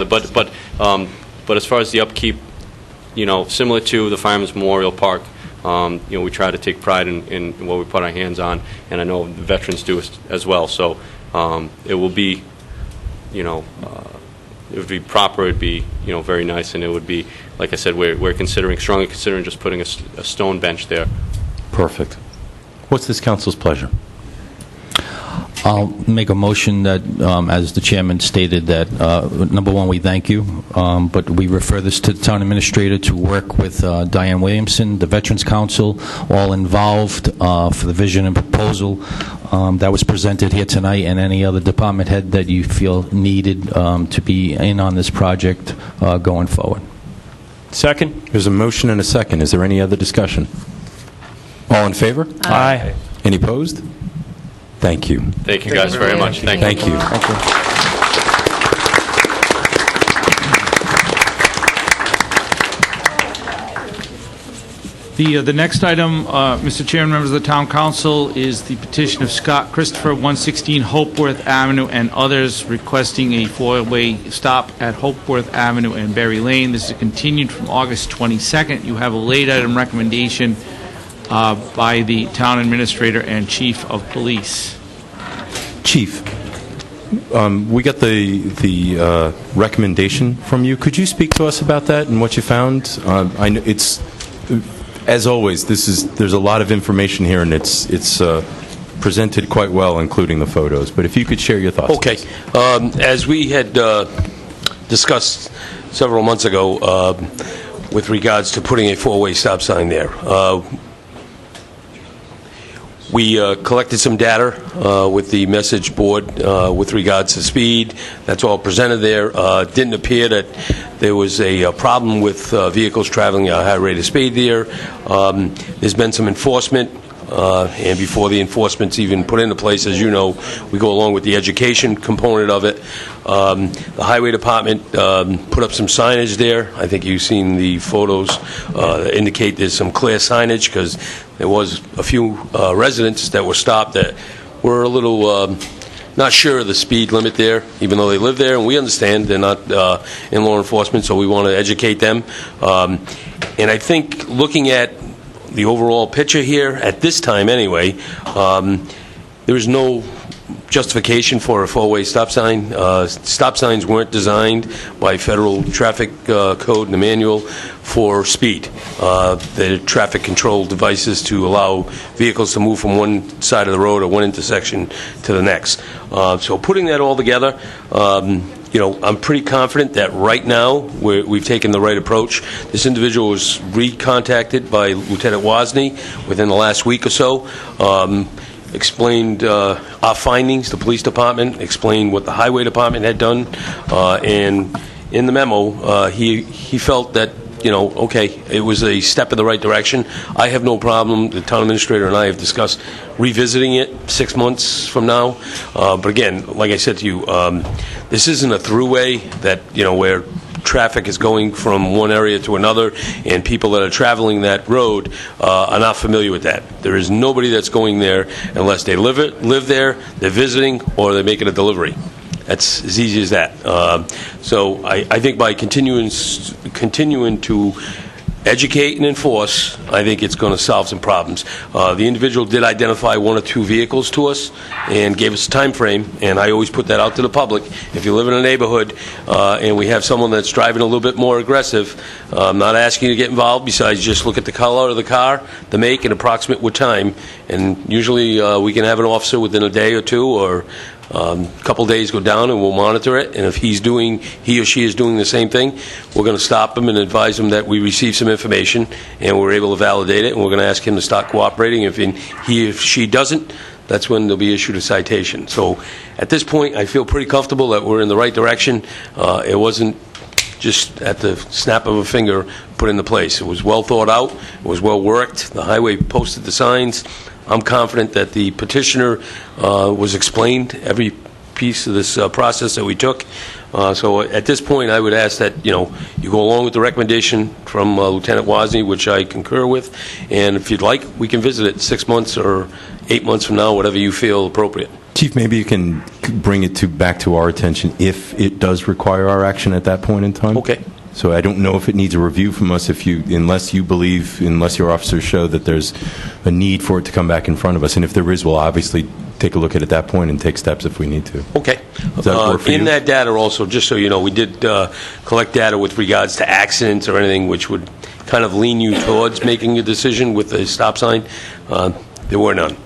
But as far as the upkeep, similar to the Fireman's Memorial Park, we try to take pride in what we put our hands on, and I know the veterans do as well. So it will be, it would be proper. It would be, very nice, and it would be, like I said, we're strongly considering just putting a stone bench there. Perfect. What's this council's pleasure? I'll make a motion that, as the chairman stated, that, number one, we thank you, but we refer this to the town administrator to work with Diane Williamson, the Veterans Council, all involved for the vision and proposal that was presented here tonight, and any other department head that you feel needed to be in on this project going forward. Second? There's a motion and a second. Is there any other discussion? All in favor? Aye. Any opposed? Thank you. Thank you guys very much. Thank you. Thank you. Thank you. The next item, Mr. Chairman, members of the Town Council, is the petition of Scott Christopher, 116 Hopeworth Avenue, and others requesting a four-way stop at Hopeworth Avenue and Berry Lane. This is continued from August 22nd. You have a late item recommendation by the Town Administrator and Chief of Police. Chief, we got the recommendation from you. Could you speak to us about that and what you found? I know it's, as always, there's a lot of information here, and it's presented quite well, including the photos. But if you could share your thoughts. Okay. As we had discussed several months ago with regards to putting a four-way stop sign there, we collected some data with the message board with regards to speed. That's all presented there. It didn't appear that there was a problem with vehicles traveling at a high rate of speed there. There's been some enforcement, and before the enforcement's even put into place, as you know, we go along with the education component of it. The Highway Department put up some signage there. I think you've seen the photos that indicate there's some clear signage, because there was a few residents that were stopped that were a little not sure of the speed limit there, even though they live there, and we understand they're not in law enforcement, so we want to educate them. And I think looking at the overall picture here, at this time anyway, there is no justification for a four-way stop sign. Stop signs weren't designed by federal traffic code and the manual for speed. They're traffic control devices to allow vehicles to move from one side of the road or one intersection to the next. So putting that all together, I'm pretty confident that right now we've taken the right approach. This individual was recontacted by Lieutenant Wozni within the last week or so. Explained our findings. The police department explained what the highway department had done, and in the memo, he felt that, okay, it was a step in the right direction. I have no problem. The town administrator and I have discussed revisiting it 6 months from now. But again, like I said to you, this isn't a throughway that, where traffic is going from one area to another, and people that are traveling that road are not familiar with that. There is nobody that's going there unless they live there, they're visiting, or they're making a delivery. That's as easy as that. So I think by continuing to educate and enforce, I think it's going to solve some problems. The individual did identify one or two vehicles to us and gave us a time frame, and I always put that out to the public. If you live in a neighborhood and we have someone that's driving a little bit more aggressive, I'm not asking you to get involved, besides just look at the color of the car, the make, and approximate what time, and usually we can have an officer within a day or two, or a couple days go down, and we'll monitor it. And if he or she is doing the same thing, we're going to stop him and advise him that we received some information and we're able to validate it, and we're going to ask him to start cooperating. If he or she doesn't, that's when they'll be issued a citation. So at this point, I feel pretty comfortable that we're in the right direction. It wasn't just at the snap of a finger put into place. It was well thought out. It was well worked. The highway posted the signs. I'm confident that the petitioner was explained every piece of this process that we took. So at this point, I would ask that, you go along with the recommendation from Lieutenant Wozni, which I concur with, and if you'd like, we can visit it 6 months or 8 months from now, whatever you feel appropriate. Chief, maybe you can bring it back to our attention if it does require our action at that point in time. Okay. So I don't know if it needs a review from us unless your officers show that there's a need for it to come back in front of us. And if there is, we'll obviously take a look at it at that point and take steps if we need to. Okay. Does that work for you? In that data also, just so you know, we did collect data with regards to accidents or anything which would kind of lean you towards making a decision with a stop sign. There were none.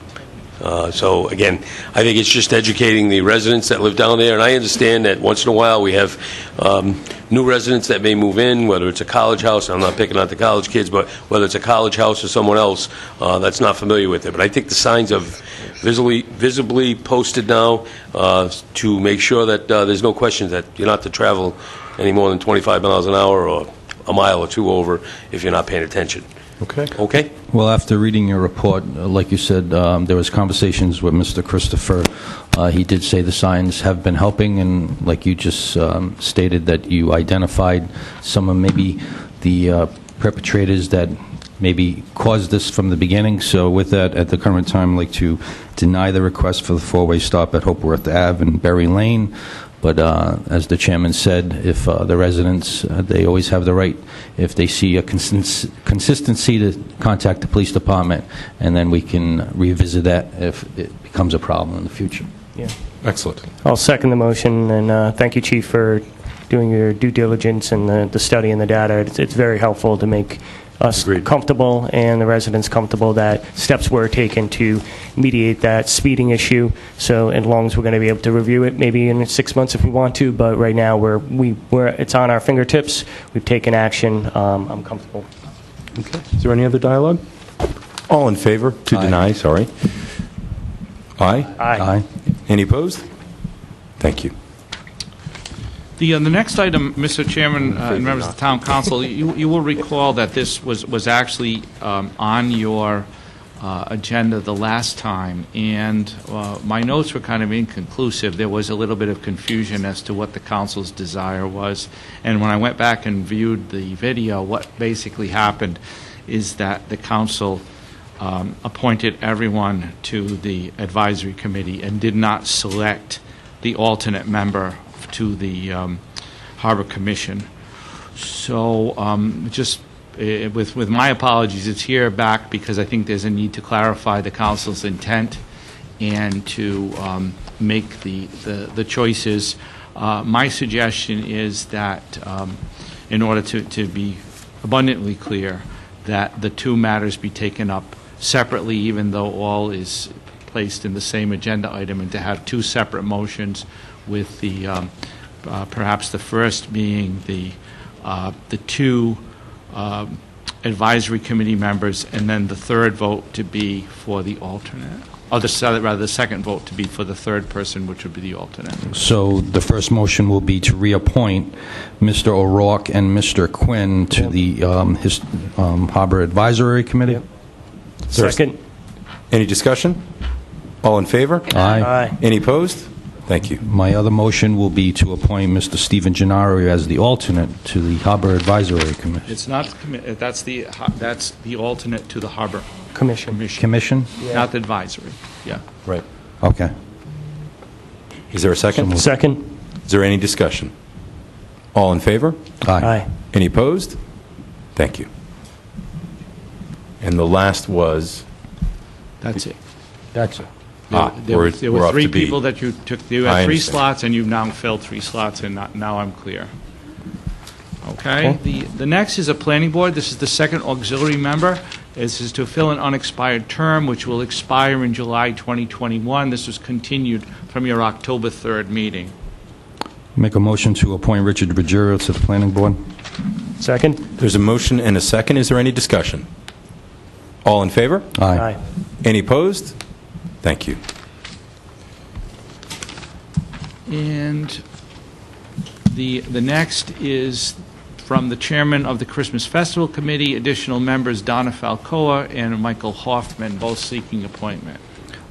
So, again, I think it's just educating the residents that live down there. And I understand that once in a while we have new residents that may move in, whether it's a college house. I'm not picking out the college kids, but whether it's a college house or someone else that's not familiar with it. But I think the signs are visibly posted now to make sure that there's no question that you're not to travel any more than 25 miles an hour or a mile or two over if you're not paying attention. Okay. Okay? Well, after reading your report, like you said, there was conversations with Mr. Christopher. He did say the signs have been helping, and like you just stated, that you identified some of maybe the perpetrators that maybe caused this from the beginning. So with that, at the current time, I'd like to deny the request for the four-way stop at Hopeworth Ave and Berry Lane. But as the chairman said, if the residents, they always have the right, if they see a consistency, to contact the police department, and then we can revisit that if it becomes a problem in the future. Yeah. Excellent. I'll second the motion, and thank you, Chief, for doing your due diligence and the study and the data. It's very helpful to make us Agreed. comfortable and the residents comfortable that steps were taken to mediate that speeding issue. So as long as we're going to be able to review it, maybe in 6 months if we want to, but right now it's on our fingertips. We've taken action. I'm comfortable. Okay. Is there any other dialogue? All in favor to deny, sorry. Aye? Aye. Any opposed? Thank you. The next item, Mr. Chairman and members of the Town Council, you will recall that this was actually on your agenda the last time, and my notes were kind of inconclusive. There was a little bit of confusion as to what the council's desire was, and when I went back and viewed the video, what basically happened is that the council appointed everyone to the advisory committee and did not select the alternate member to the Harbor Commission. So just with my apologies, it's here back because I think there's a need to clarify the council's intent and to make the choices. My suggestion is that in order to be abundantly clear, that the two matters be taken up separately, even though all is placed in the same agenda item, and to have two separate motions, with the perhaps the first being the two advisory committee members, and then the third vote to be for the alternate, or the second vote to be for the third person, which would be the alternate. So the first motion will be to reappoint Mr. O'Rourke and Mr. Quinn to the Harbor Advisory Committee. Second. Any discussion? All in favor? Aye. Any opposed? Thank you. My other motion will be to appoint Mr. Stephen Gennaro as the alternate to the Harbor Advisory Commission. It's not that's the alternate to the Harbor Commission. Commission? Not the advisory. Yeah. Right. Okay. Is there a second? Second. Is there any discussion? All in favor? Aye. Any opposed? Thank you. And the last was? That's it. That's it. There were we're up three to B. people that you took. You I had three understand. slots, and you've now filled 3 slots, and now I'm clear. Okay. The next is a planning board. This is the second auxiliary member. This is to fill an unexpired term, which will expire in July 2021. This was continued from your October 3rd meeting. Make a motion to appoint Richard Ruggiero to the Planning Board. Second. There's a motion and a second. Is there any discussion? All in favor? Aye. Any opposed? Thank you. And the next is from the chairman of the Christmas Festival Committee, additional members Donna Falcoa and Michael Hoffman, both seeking appointment.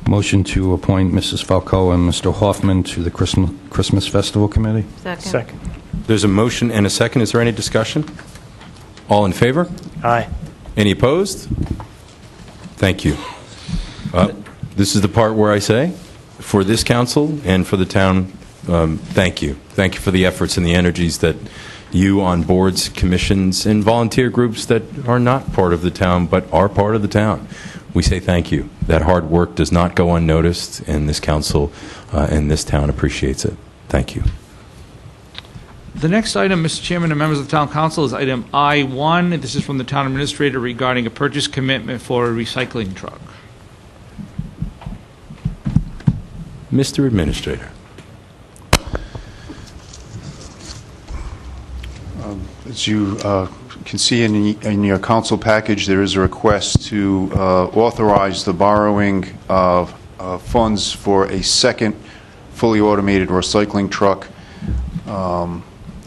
Motion to appoint Mrs. Falcoa and Mr. Hoffman to the Christmas Festival Committee. Second. There's a motion and a second. Is there any discussion? All in favor? Aye. Any opposed? Thank you. This is the part where I say, for this council and for the town, thank you. Thank you for the efforts and the energies that you on boards, commissions, and volunteer groups that are not part of the town but are part of the town. We say thank you. That hard work does not go unnoticed, and this council and this town appreciates it. Thank you. The next item, Mr. Chairman and members of the Town Council, is item I-1. This is from the Town Administrator regarding a purchase commitment for a recycling truck. Mr. Administrator. As you can see in your council package, there is a request to authorize the borrowing of funds for a second fully automated recycling truck.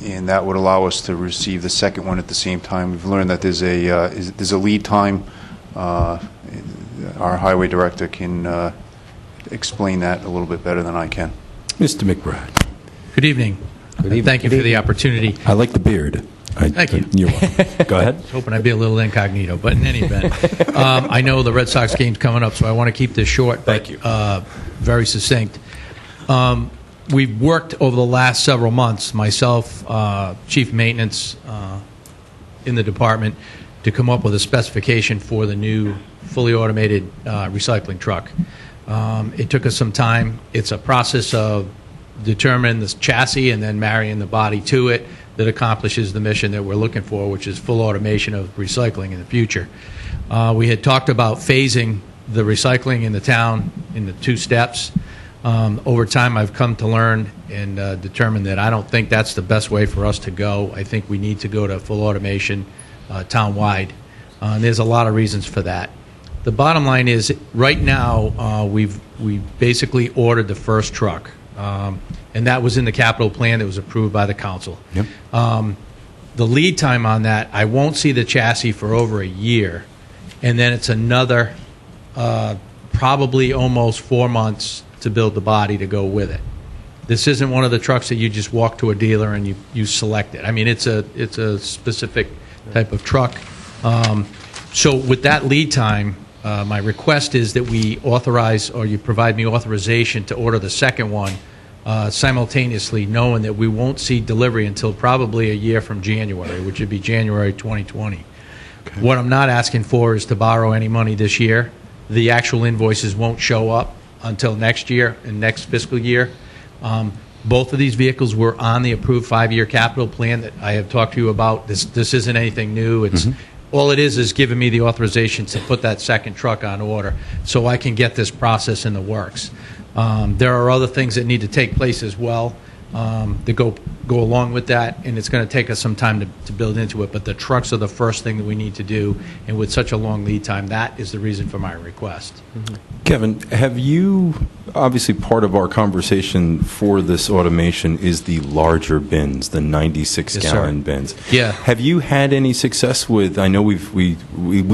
and that would allow us to receive the second one at the same time. We've learned that there's a lead time. Our highway director can explain that a little bit better than I can. Mr. McBride. Good evening. Thank you for the opportunity. I like the beard. Thank you. You're welcome. Go ahead. I was hoping I'd be a little incognito, but in any event, I know the Red Sox game's coming up, so I want to keep this short, Thank you. very succinct. We've worked over the last several months, myself, chief maintenance in the department, to come up with a specification for the new fully automated recycling truck. It took us some time. It's a process of determining the chassis and then marrying the body to it that accomplishes the mission that we're looking for, which is full automation of recycling in the future. We had talked about phasing the recycling in the town in the 2 steps. Over time, I've come to learn and determine that I don't think that's the best way for us to go. I think we need to go to full automation town-wide. And there's a lot of reasons for that. The bottom line is, right now, we've basically ordered the first truck. And that was in the capital plan that was approved by the council. Yep. The lead time on that, I won't see the chassis for over a year, and then it's another probably almost 4 months to build the body to go with it. This isn't one of the trucks that you just walk to a dealer and you select it. I mean, it's a specific type of truck. So with that lead time, my request is that we authorize, or you provide me authorization to order the second one simultaneously, knowing that we won't see delivery until probably a year from January, which would be January 2020. Okay. What I'm not asking for is to borrow any money this year. The actual invoices won't show up until next year and next fiscal year. Both of these vehicles were on the approved 5-year capital plan that I have talked to you about. This isn't anything new. It's all it is giving me the authorization to put that second truck on order so I can get this process in the works. There are other things that need to take place as well that go along with that, and it's going to take us some time to build into it. But the trucks are the first thing that we need to do, and with such a long lead time, that is the reason for my request. Kevin, have you, obviously part of our conversation for this automation is the larger bins, the 96-gallon bins. Yeah. Have you had any success with, I know we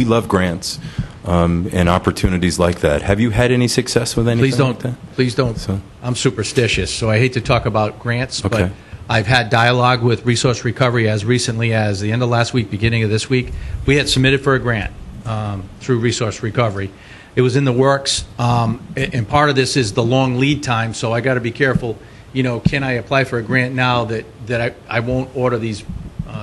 love grants and opportunities like that. Have you had any success with anything like that? Please don't. So- I'm superstitious, so I hate to talk about grants, Okay. but I've had dialogue with Resource Recovery as recently as the end of last week, beginning of this week. We had submitted for a grant through Resource Recovery. It was in the works, and part of this is the long lead time, so I got to be careful. You know, can I apply for a grant now that I won't order these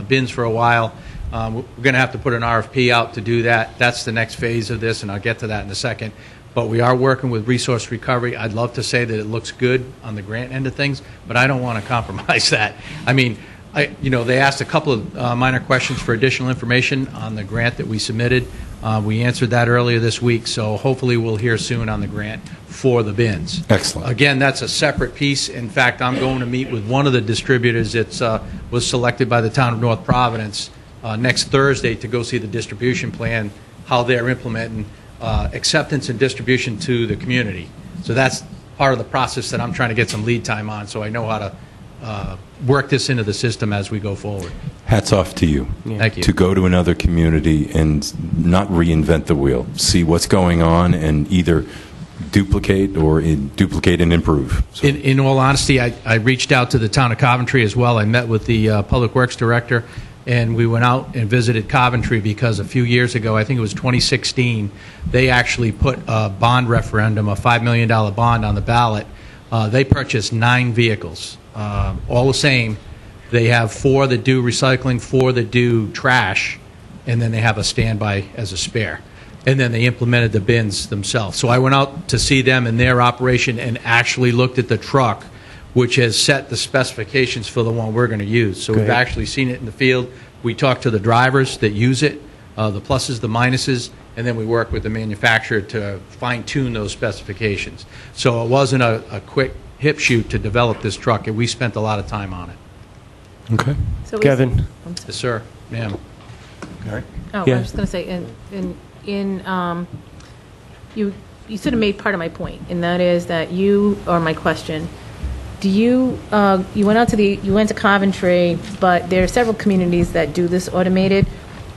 bins for a while? We're going to have to put an RFP out to do that. That's the next phase of this, and I'll get to that in a second. But we are working with Resource Recovery. I'd love to say that it looks good on the grant end of things, but I don't want to compromise that. I mean, they asked a couple of minor questions for additional information on the grant that we submitted. We answered that earlier this week, so hopefully we'll hear soon on the grant for the bins. Excellent. Again, that's a separate piece. In fact, I'm going to meet with one of the distributors that was selected by the town of North Providence next Thursday to go see the distribution plan, how they're implementing acceptance and distribution to the community. So that's part of the process that I'm trying to get some lead time on, so I know how to work this into the system as we go forward. Hats off to you. Thank you. To go to another community and not reinvent the wheel. See what's going on and either duplicate or duplicate and improve. So. In all honesty, I reached out to the town of Coventry as well. I met with the Public Works Director, and we went out and visited Coventry because a few years ago, I think it was 2016, they actually put a bond referendum, a $5 million bond on the ballot. They purchased 9 vehicles, all the same. They have 4 that do recycling, 4 that do trash, and then they have a standby as a spare. And then they implemented the bins themselves. So I went out to see them in their operation and actually looked at the truck, which has set the specifications for the one we're going to use. So we've actually seen it in the field. We talk to the drivers that use it, the pluses, the minuses, and then we work with the manufacturer to fine-tune those specifications. So it wasn't a quick hip shoot to develop this truck, and we spent a lot of time on it. Okay. So Kevin. Yes, sir. Ma'am. Oh, Yeah. I was just going to say, you sort of made part of my point, and that is that you, or my question, Do you, you went to Coventry, but there are several communities that do this automated.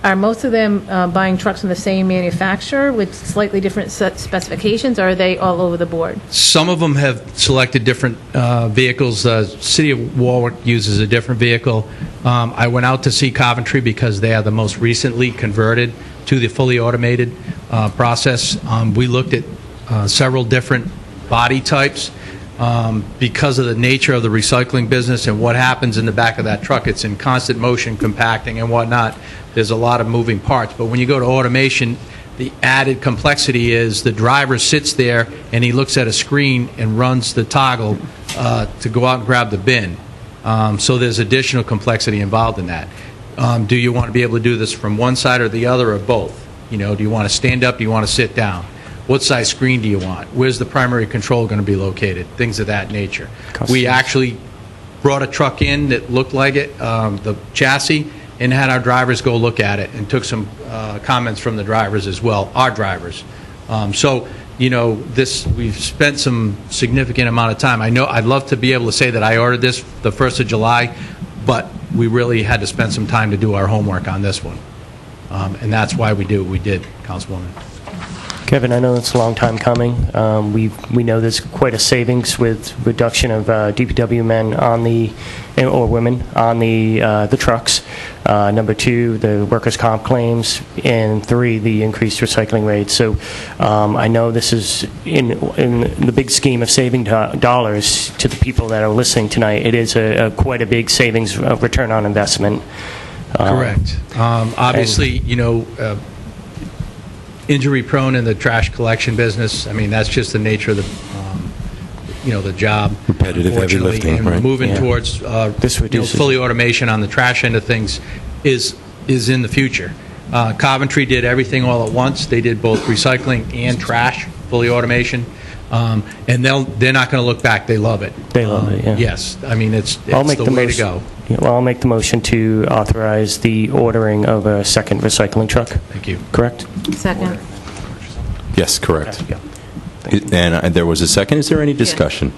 Are most of them buying trucks from the same manufacturer with slightly different specifications, or are they all over the board? Some of them have selected different vehicles. The City of Warwick uses a different vehicle. I went out to see Coventry because they are the most recently converted to the fully automated process. We looked at several different body types. Because of the nature of the recycling business and what happens in the back of that truck, it's in constant motion, compacting and whatnot. There's a lot of moving parts. But when you go to automation, the added complexity is the driver sits there and he looks at a screen and runs the toggle to go out and grab the bin. So there's additional complexity involved in that. Do you want to be able to do this from one side or the other or both? You know, do you want to stand up? Do you want to sit down? What size screen do you want? Where's the primary control going to be located? Things of that nature. We actually brought a truck in that looked like it, the chassis, and had our drivers go look at it and took some comments from the drivers as well, our drivers. So, you know, we've spent some significant amount of time. I know I'd love to be able to say that I ordered this the 1st of July, but we really had to spend some time to do our homework on this one. And that's why we do what we did, Councilwoman. Kevin, I know it's a long time coming. We know there's quite a savings with reduction of DPW men on or women on the trucks. Number 2, the workers' comp claims, and 3, the increased recycling rates. So I know this is in the big scheme of saving dollars to the people that are listening tonight. It is quite a big savings return on investment. Correct. Obviously, you know, injury-prone in the trash collection business. I mean, that's just the nature of the job. Repetitive heavy lifting, and right? moving towards fully automation on the trash end of things is in the future. Coventry did everything all at once. They did both recycling and trash, fully automation. And they're not going to look back. They love it. They love it, yeah. Yes. I mean, it's the way to go. Yeah, well, I'll make the motion to authorize the ordering of a second recycling truck. Thank you. Correct? Second. Yes, correct. Yeah. And there was a second. Is there any discussion?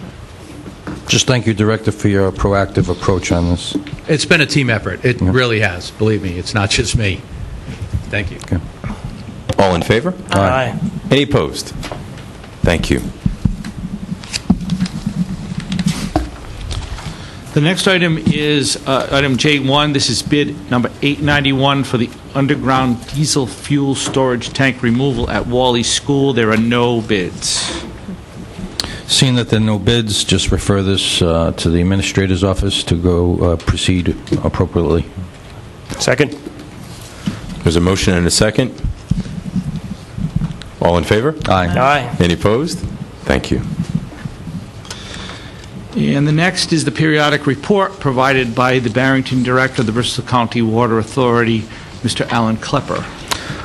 Just thank you, Director, for your proactive approach on this. It's been a team effort. It really has. Believe me, it's not just me. Thank you. Okay. All in favor? Aye. Any opposed? Thank you. The next item is item J1. This is bid number 891 for the underground diesel fuel storage tank removal at Wally School. There are no bids. Seeing that there are no bids, just refer this to the Administrator's office to go proceed appropriately. Second? There's a motion and a second. All in favor? Aye. Aye. Any opposed? Thank you. And the next is the periodic report provided by the Barrington Director of the Bristol County Water Authority, Mr. Alan Klepper.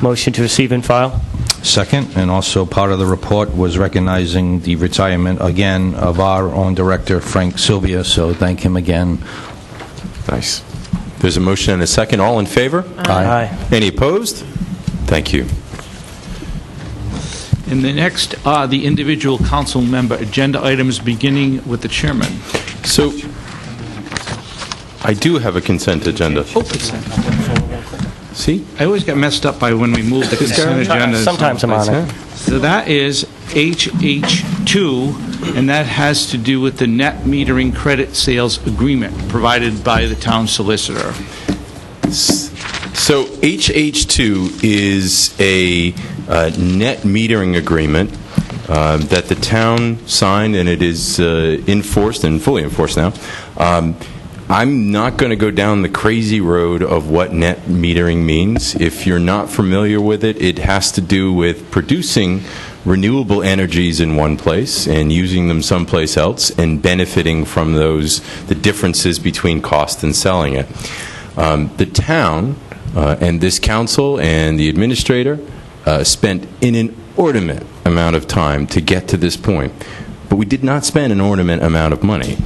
Motion to receive and file? Second, and also part of the report was recognizing the retirement, again, of our own Director, Frank Sylvia, so thank him again. Nice. There's a motion and a second. All in favor? Aye. Any opposed? Thank you. And the next are the individual council member agenda items, beginning with the chairman. So, I do have a consent agenda. See? I always get messed up by when we move the consent agenda. Sometimes I'm on it. So that is HH2, and that has to do with the net metering credit sales agreement provided by the town solicitor. So HH2 is a net metering agreement that the town signed, and it is enforced and fully enforced now. I'm not going to go down the crazy road of what net metering means. If you're not familiar with it, it has to do with producing renewable energies in one place and using them someplace else and benefiting from the differences between cost and selling it. The town and this council and the administrator spent an inordinate amount of time to get to this point, but we did not spend an inordinate amount of money.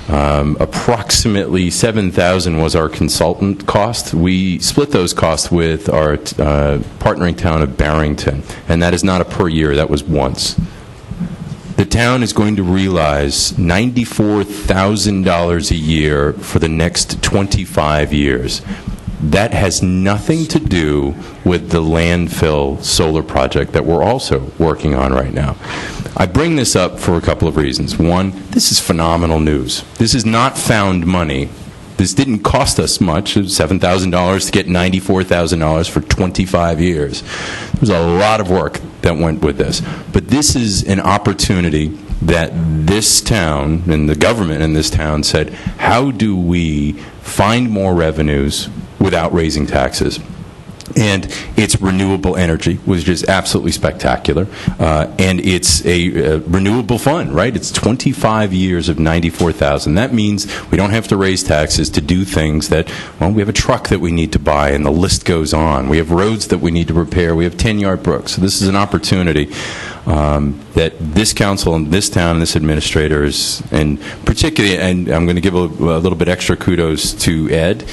Approximately $7,000 was our consultant cost. We split those costs with our partnering town of Barrington, and that is not a per year, that was once. the town is going to realize $94,000 a year for the next 25 years. That has nothing to do with the landfill solar project that we're also working on right now. I bring this up for a couple of reasons. One, this is phenomenal news. This is not found money. This didn't cost us much. It was $7,000 to get $94,000 for 25 years. There was a lot of work that went with this. But this is an opportunity that this town and the government in this town said, how do we find more revenues without raising taxes? And it's renewable energy, which is absolutely spectacular. And it's a renewable fund, right? It's 25 years of $94,000. That means we don't have to raise taxes to do things that, well, we have a truck that we need to buy, and the list goes on. We have roads that we need to repair. We have 10-yard brooks. So this is an opportunity that this council and this town and this administrator is, and particularly, and I'm going to give a little bit extra kudos to Ed,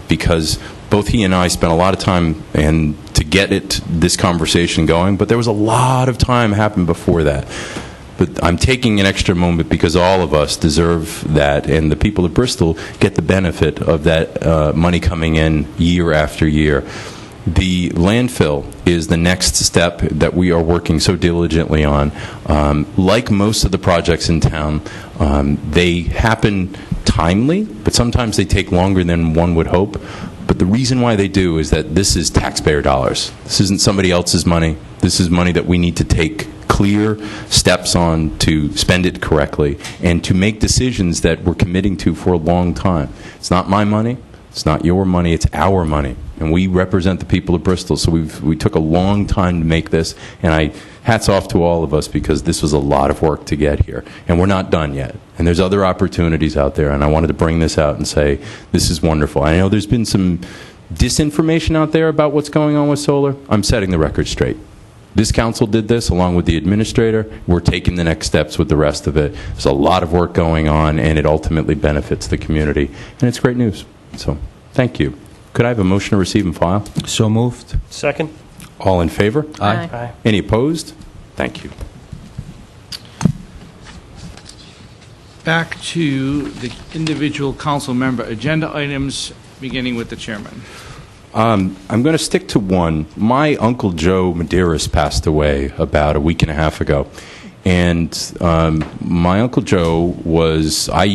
because both he and I spent a lot of time and to get this conversation going, but there was a lot of time happened before that. But I'm taking an extra moment because all of us deserve that, and the people of Bristol get the benefit of that money coming in year after year. The landfill is the next step that we are working so diligently on. Like most of the projects in town, they happen timely, but sometimes they take longer than one would hope. But the reason why they do is that this is taxpayer dollars. This isn't somebody else's money. This is money that we need to take clear steps on to spend it correctly and to make decisions that we're committing to for a long time. It's not my money. It's not your money. It's our money. And we represent the people of Bristol. So we took a long time to make this. And hats off to all of us, because this was a lot of work to get here. And we're not done yet. And there's other opportunities out there. And I wanted to bring this out and say, this is wonderful. I know there's been some disinformation out there about what's going on with solar. I'm setting the record straight. This council did this along with the administrator. We're taking the next steps with the rest of it. There's a lot of work going on, and it ultimately benefits the community. And it's great news. So thank you. Could I have a motion to receive and file? So moved. Second? All in favor? Aye. Aye. Any opposed? Thank you. Back to the individual council member agenda items, beginning with the chairman. I'm going to stick to one. My Uncle Joe Medeiros passed away about a week and a half ago. And my Uncle Joe was, I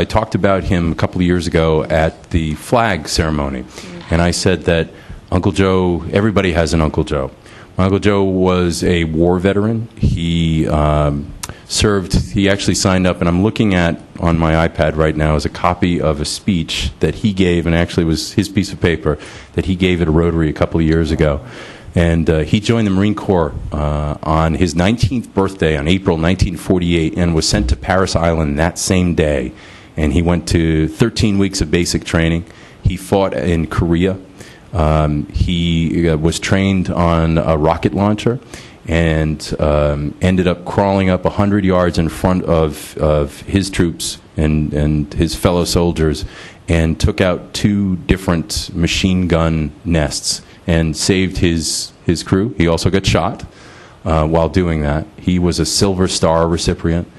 talked about him a couple of years ago at the flag ceremony. And I said that Uncle Joe, everybody has an Uncle Joe. My Uncle Joe was a war veteran. He he actually signed up, and I'm looking at on my iPad right now is a copy of a speech that he gave, and actually was his piece of paper that he gave at a Rotary a couple of years ago. And he joined the Marine Corps on his 19th birthday on April 1948 and was sent to Paris Island that same day. And he went to 13 weeks of basic training. He fought in Korea. He was trained on a rocket launcher and ended up crawling up 100 yards in front of his troops and his fellow soldiers and took out 2 different machine gun nests and saved his crew. He also got shot while doing that. He was a Silver Star recipient.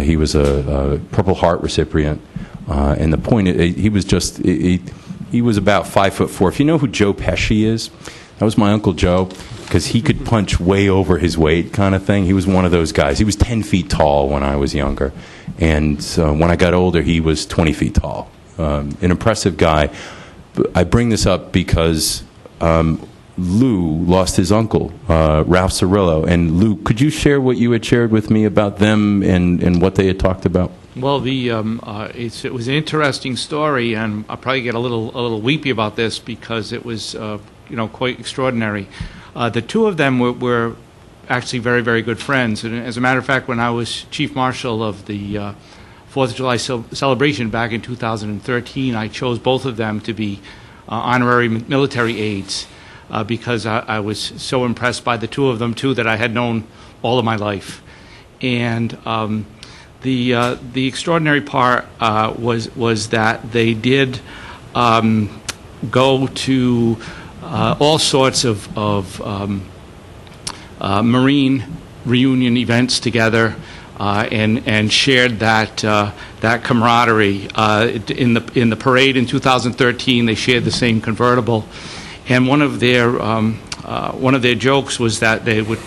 He was a Purple Heart recipient. And the point, he was just, he was about 5'4". If you know who Joe Pesci is, that was my Uncle Joe, because he could punch way over his weight kind of thing. He was one of those guys. He was 10 feet tall when I was younger. And when I got older, he was 20 feet tall. An impressive guy. I bring this up because Lou lost his uncle, Ralph Cirillo. And Lou, could you share what you had shared with me about them and what they had talked about? Well, it was an interesting story, and I'll probably get a little weepy about this because it was quite extraordinary. The two of them were actually very, very good friends. And as a matter of fact, when I was chief marshal of the 4th of July celebration back in 2013, I chose both of them to be honorary military aides because I was so impressed by the two of them, too, that I had known all of my life. And the extraordinary part was that they did go to all sorts of Marine reunion events together and shared that camaraderie. In the parade in 2013, they shared the same convertible, and one of their jokes was that they were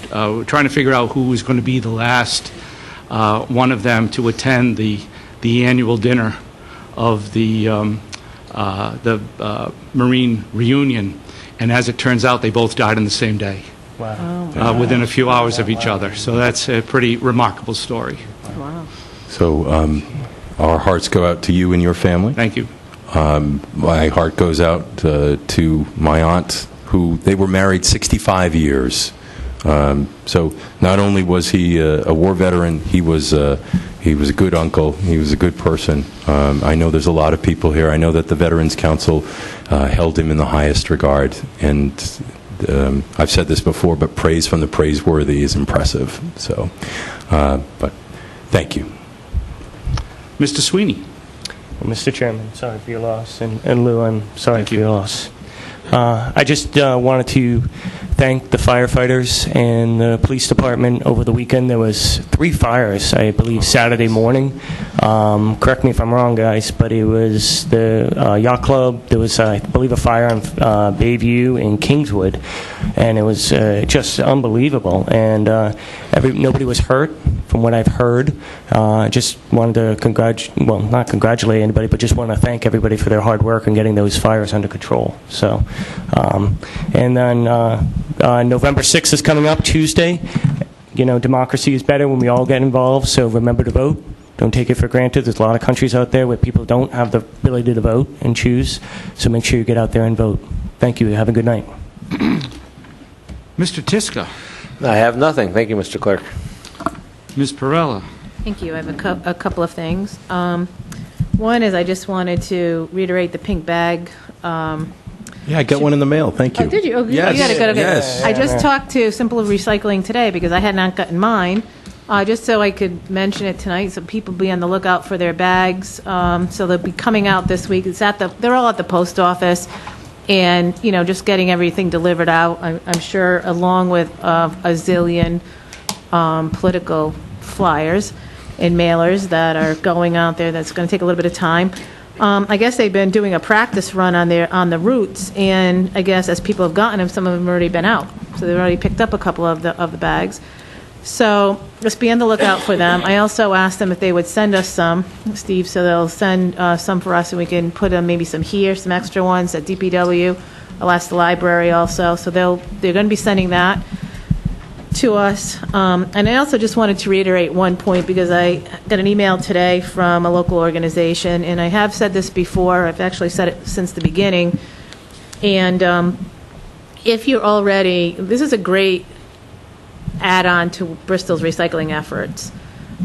trying to figure out who was going to be the last one of them to attend the annual dinner of the Marine reunion, and as it turns out, they both died on the same day. Wow. Within a few hours of each other. So that's a pretty remarkable story. Wow. So our hearts go out to you and your family. Thank you. My heart goes out to my aunt, who they were married 65 years. So not only was he a war veteran, he was a good uncle. He was a good person. I know there's a lot of people here. I know that the Veterans Council held him in the highest regard. And I've said this before, but praise from the praiseworthy is impressive. So, but thank you. Mr. Sweeney. Well, Mr. Chairman, sorry for your loss. And Lou, I'm sorry for your loss. I just wanted to thank the firefighters and the police department. Over the weekend, there was 3 fires, I believe, Saturday morning. Correct me if I'm wrong, guys, but it was the yacht club. There was, I believe, a fire on Bayview in Kingswood, and it was just unbelievable. And nobody was hurt, from what I've heard. Just wanted to not congratulate anybody, but just want to thank everybody for their hard work in getting those fires under control. So, and then November 6th is coming up, Tuesday. You know, democracy is better when we all get involved, so remember to vote. Don't take it for granted. There's a lot of countries out there where people don't have the ability to vote and choose, so make sure you get out there and vote. Thank you. Have a good night. Mr. Tiska. I have nothing. Thank you, Mr. Clerk. Ms. Perella. Thank you. I have a couple of things. One is I just wanted to reiterate the pink bag. Yeah, I got one in the mail. Thank you. Oh, did you? Oh, Yes. you got it. Good. Okay. Yes. I just talked to Simple Recycling today because I had not gotten mine, just so I could mention it tonight, so people be on the lookout for their bags. So they'll be coming out this week. They're all at the post office, and just getting everything delivered out. I'm sure, along with a zillion political flyers and mailers that are going out there. That's going to take a little bit of time. I guess they've been doing a practice run on the routes, and I guess as people have gotten them, some of them have already been out. So they've already picked up a couple of the bags. So just be on the lookout for them. I also asked them if they would send us some, Steve, so they'll send some for us, and we can put maybe some here, some extra ones at DPW. I'll ask the library also. So they're going to be sending that to us. And I also just wanted to reiterate one point, because I got an email today from a local organization, and I have said this before. I've actually said it since the beginning. And if you're already, this is a great add-on to Bristol's recycling efforts.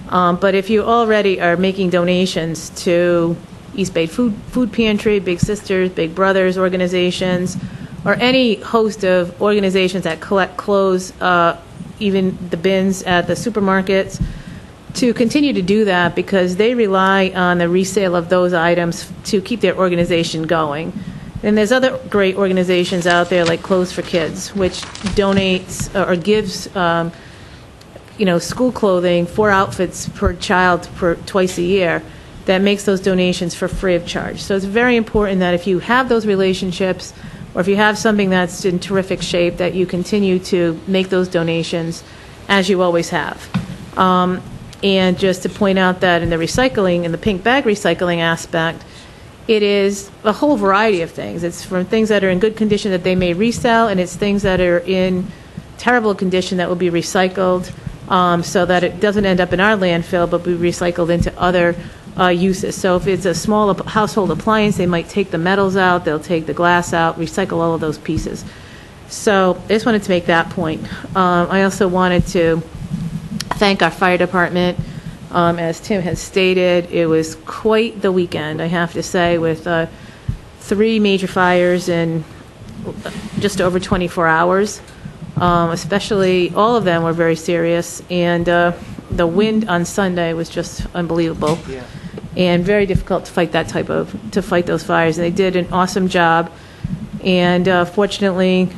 But if you already are making donations to East Bay Food Pantry, Big Sisters, Big Brothers organizations, or any host of organizations that collect clothes, even the bins at the supermarkets, to continue to do that, because they rely on the resale of those items to keep their organization going. And there's other great organizations out there like Clothes for Kids, which donates or gives school clothing, 4 outfits per child twice a year, that makes those donations for free of charge. So it's very important that if you have those relationships, or if you have something that's in terrific shape, that you continue to make those donations, as you always have. And just to point out that in the recycling, in the pink bag recycling aspect, it is a whole variety of things. It's from things that are in good condition that they may resell, and it's things that are in terrible condition that will be recycled, so that it doesn't end up in our landfill, but be recycled into other uses. So if it's a small household appliance, they might take the metals out, they'll take the glass out, recycle all of those pieces. So I just wanted to make that point. I also wanted to thank our fire department. As Tim has stated, it was quite the weekend, I have to say, with 3 major fires in just over 24 hours. Especially, all of them were very serious, and the wind on Sunday was just unbelievable. Yeah. And very difficult to fight those fires. And they did an awesome job. And fortunately,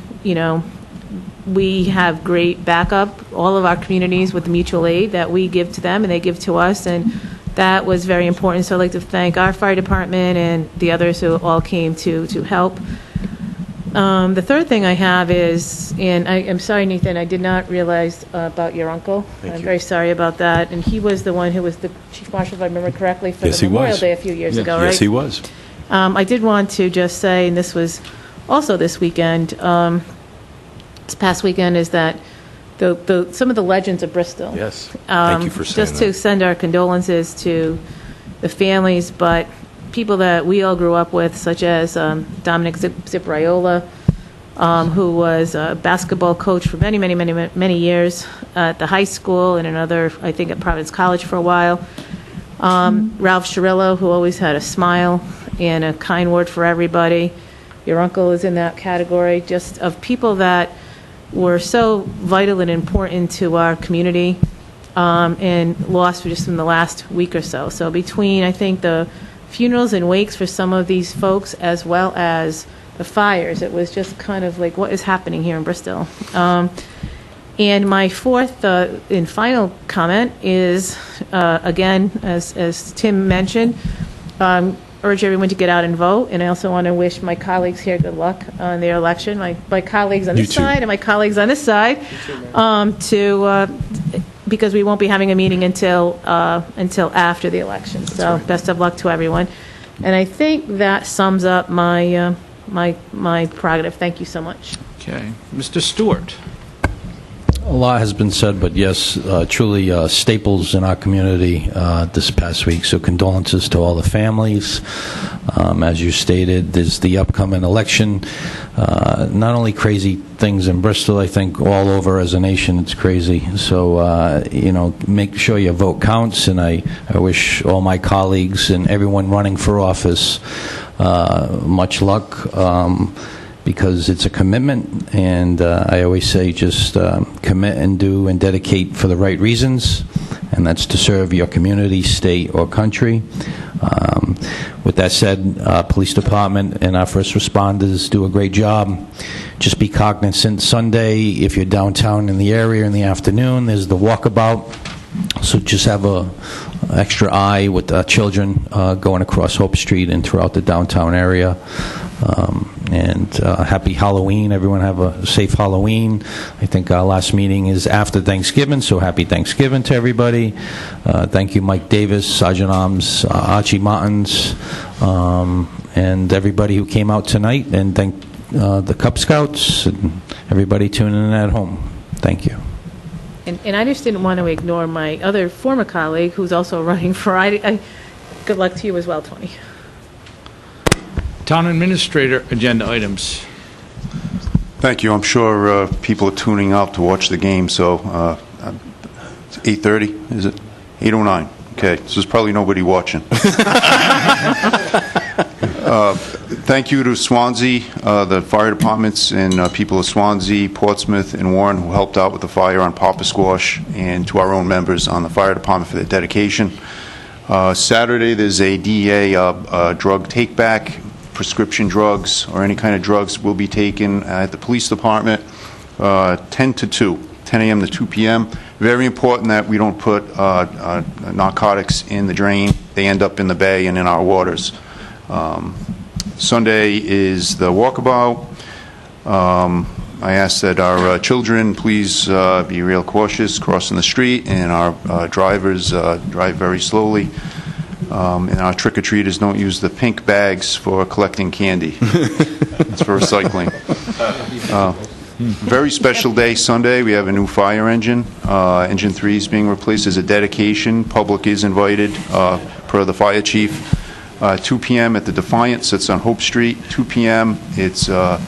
we have great backup, all of our communities with the mutual aid that we give to them and they give to us, and that was very important. So I'd like to thank our fire department and the others who all came to help. The third thing I have is, and I'm sorry, Nathan, I did not realize about your uncle. I'm very sorry about that. And he was the one who was the chief marshal, if I remember correctly, for Yes, the he Memorial was. Day a few years ago, right? Yes, he was. I did want to just say, and this was also this weekend, this past weekend, is that some of the legends of Bristol. Yes. Thank you for saying Just to send our condolences to the families, but people that we all grew up with, such as Dominic Zipriola, who was a basketball coach for many years at the high school and another, I think, at Providence College for a while. Ralph Cirillo, who always had a smile and a kind word for everybody. Your uncle is in that category, just of people that were so vital and important to our community, and lost just in the last week or so. So between, I think, the funerals and wakes for some of these folks, as well as the fires, it was just kind of like, what is happening here in Bristol? And my fourth and final comment is, again, as Tim mentioned, urge everyone to get out and vote. And I also want to wish my colleagues here good luck on their election. My colleagues on this side and my colleagues on this side, because we won't be having a meeting until after the election. So best of luck to everyone. And I think that sums up my my prerogative. Thank you so much. Okay. Mr. Stewart. A lot has been said, but yes, truly staples in our community this past week. So condolences to all the families. As you stated, there's the upcoming election. Not only crazy things in Bristol, I think all over as a nation it's crazy. So, make sure your vote counts, and I wish all my colleagues and everyone running for office much luck. Because it's a commitment, and I always say just commit and do and dedicate for the right reasons, and that's to serve your community, state, or country. With that said, police department and our first responders do a great job. Just be cognizant Sunday, if you're downtown in the area in the afternoon, there's the walkabout. So just have a extra eye with children going across Hope Street and throughout the downtown area. And happy Halloween. Everyone have a safe Halloween. I think our last meeting is after Thanksgiving, so happy Thanksgiving to everybody. Thank you, Mike Davis, Sergeant Arms, Archie Martins, and everybody who came out tonight. And thank the Cub Scouts and everybody tuning in at home. Thank you. And I just didn't want to ignore my other former colleague who's also running for, good luck to you as well, Tony. Town Administrator agenda items. Thank you. I'm sure people are tuning out to watch the game, so it's 8:30, is it? 8:09. Okay, so there's probably nobody watching. Thank you to Swansea, the fire departments and people of Swansea, Portsmouth, and Warren who helped out with the fire on Papa Squash, and to our own members on the fire department for their dedication. Saturday, there's a DEA drug take-back. Prescription drugs or any kind of drugs will be taken at the police department 10 to 2, 10 a.m. to 2 p.m. Very important that we don't put narcotics in the drain. They end up in the bay and in our waters. Sunday is the walkabout. I ask that our children please be real cautious crossing the street, and our drivers drive very slowly. And our trick-or-treaters don't use the pink bags for collecting candy. It's for recycling. Very special day Sunday. We have a new fire engine. Engine 3 is being replaced as a dedication. Public is invited per the fire chief. 2 p.m. at the Defiant, sits on Hope Street. 2 p.m. It's a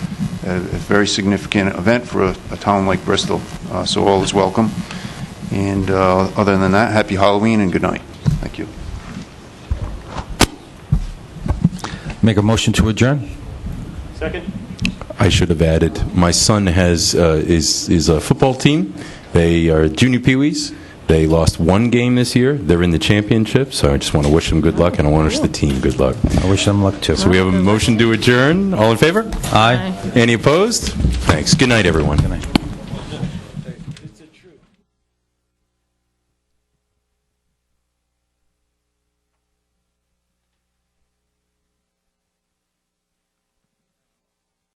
very significant event for a town like Bristol. So all is welcome. And other than that, happy Halloween and good night. Thank you. Make a motion to adjourn. Second. I should have added, my son is a football team. They are junior peewees. They lost one game this year. They're in the championship, so I just want to wish them good luck, and I want to wish the team good luck. I wish them luck, too. So we have a motion to adjourn. All in favor? Aye. Any opposed? Thanks. Good night, everyone. Good night.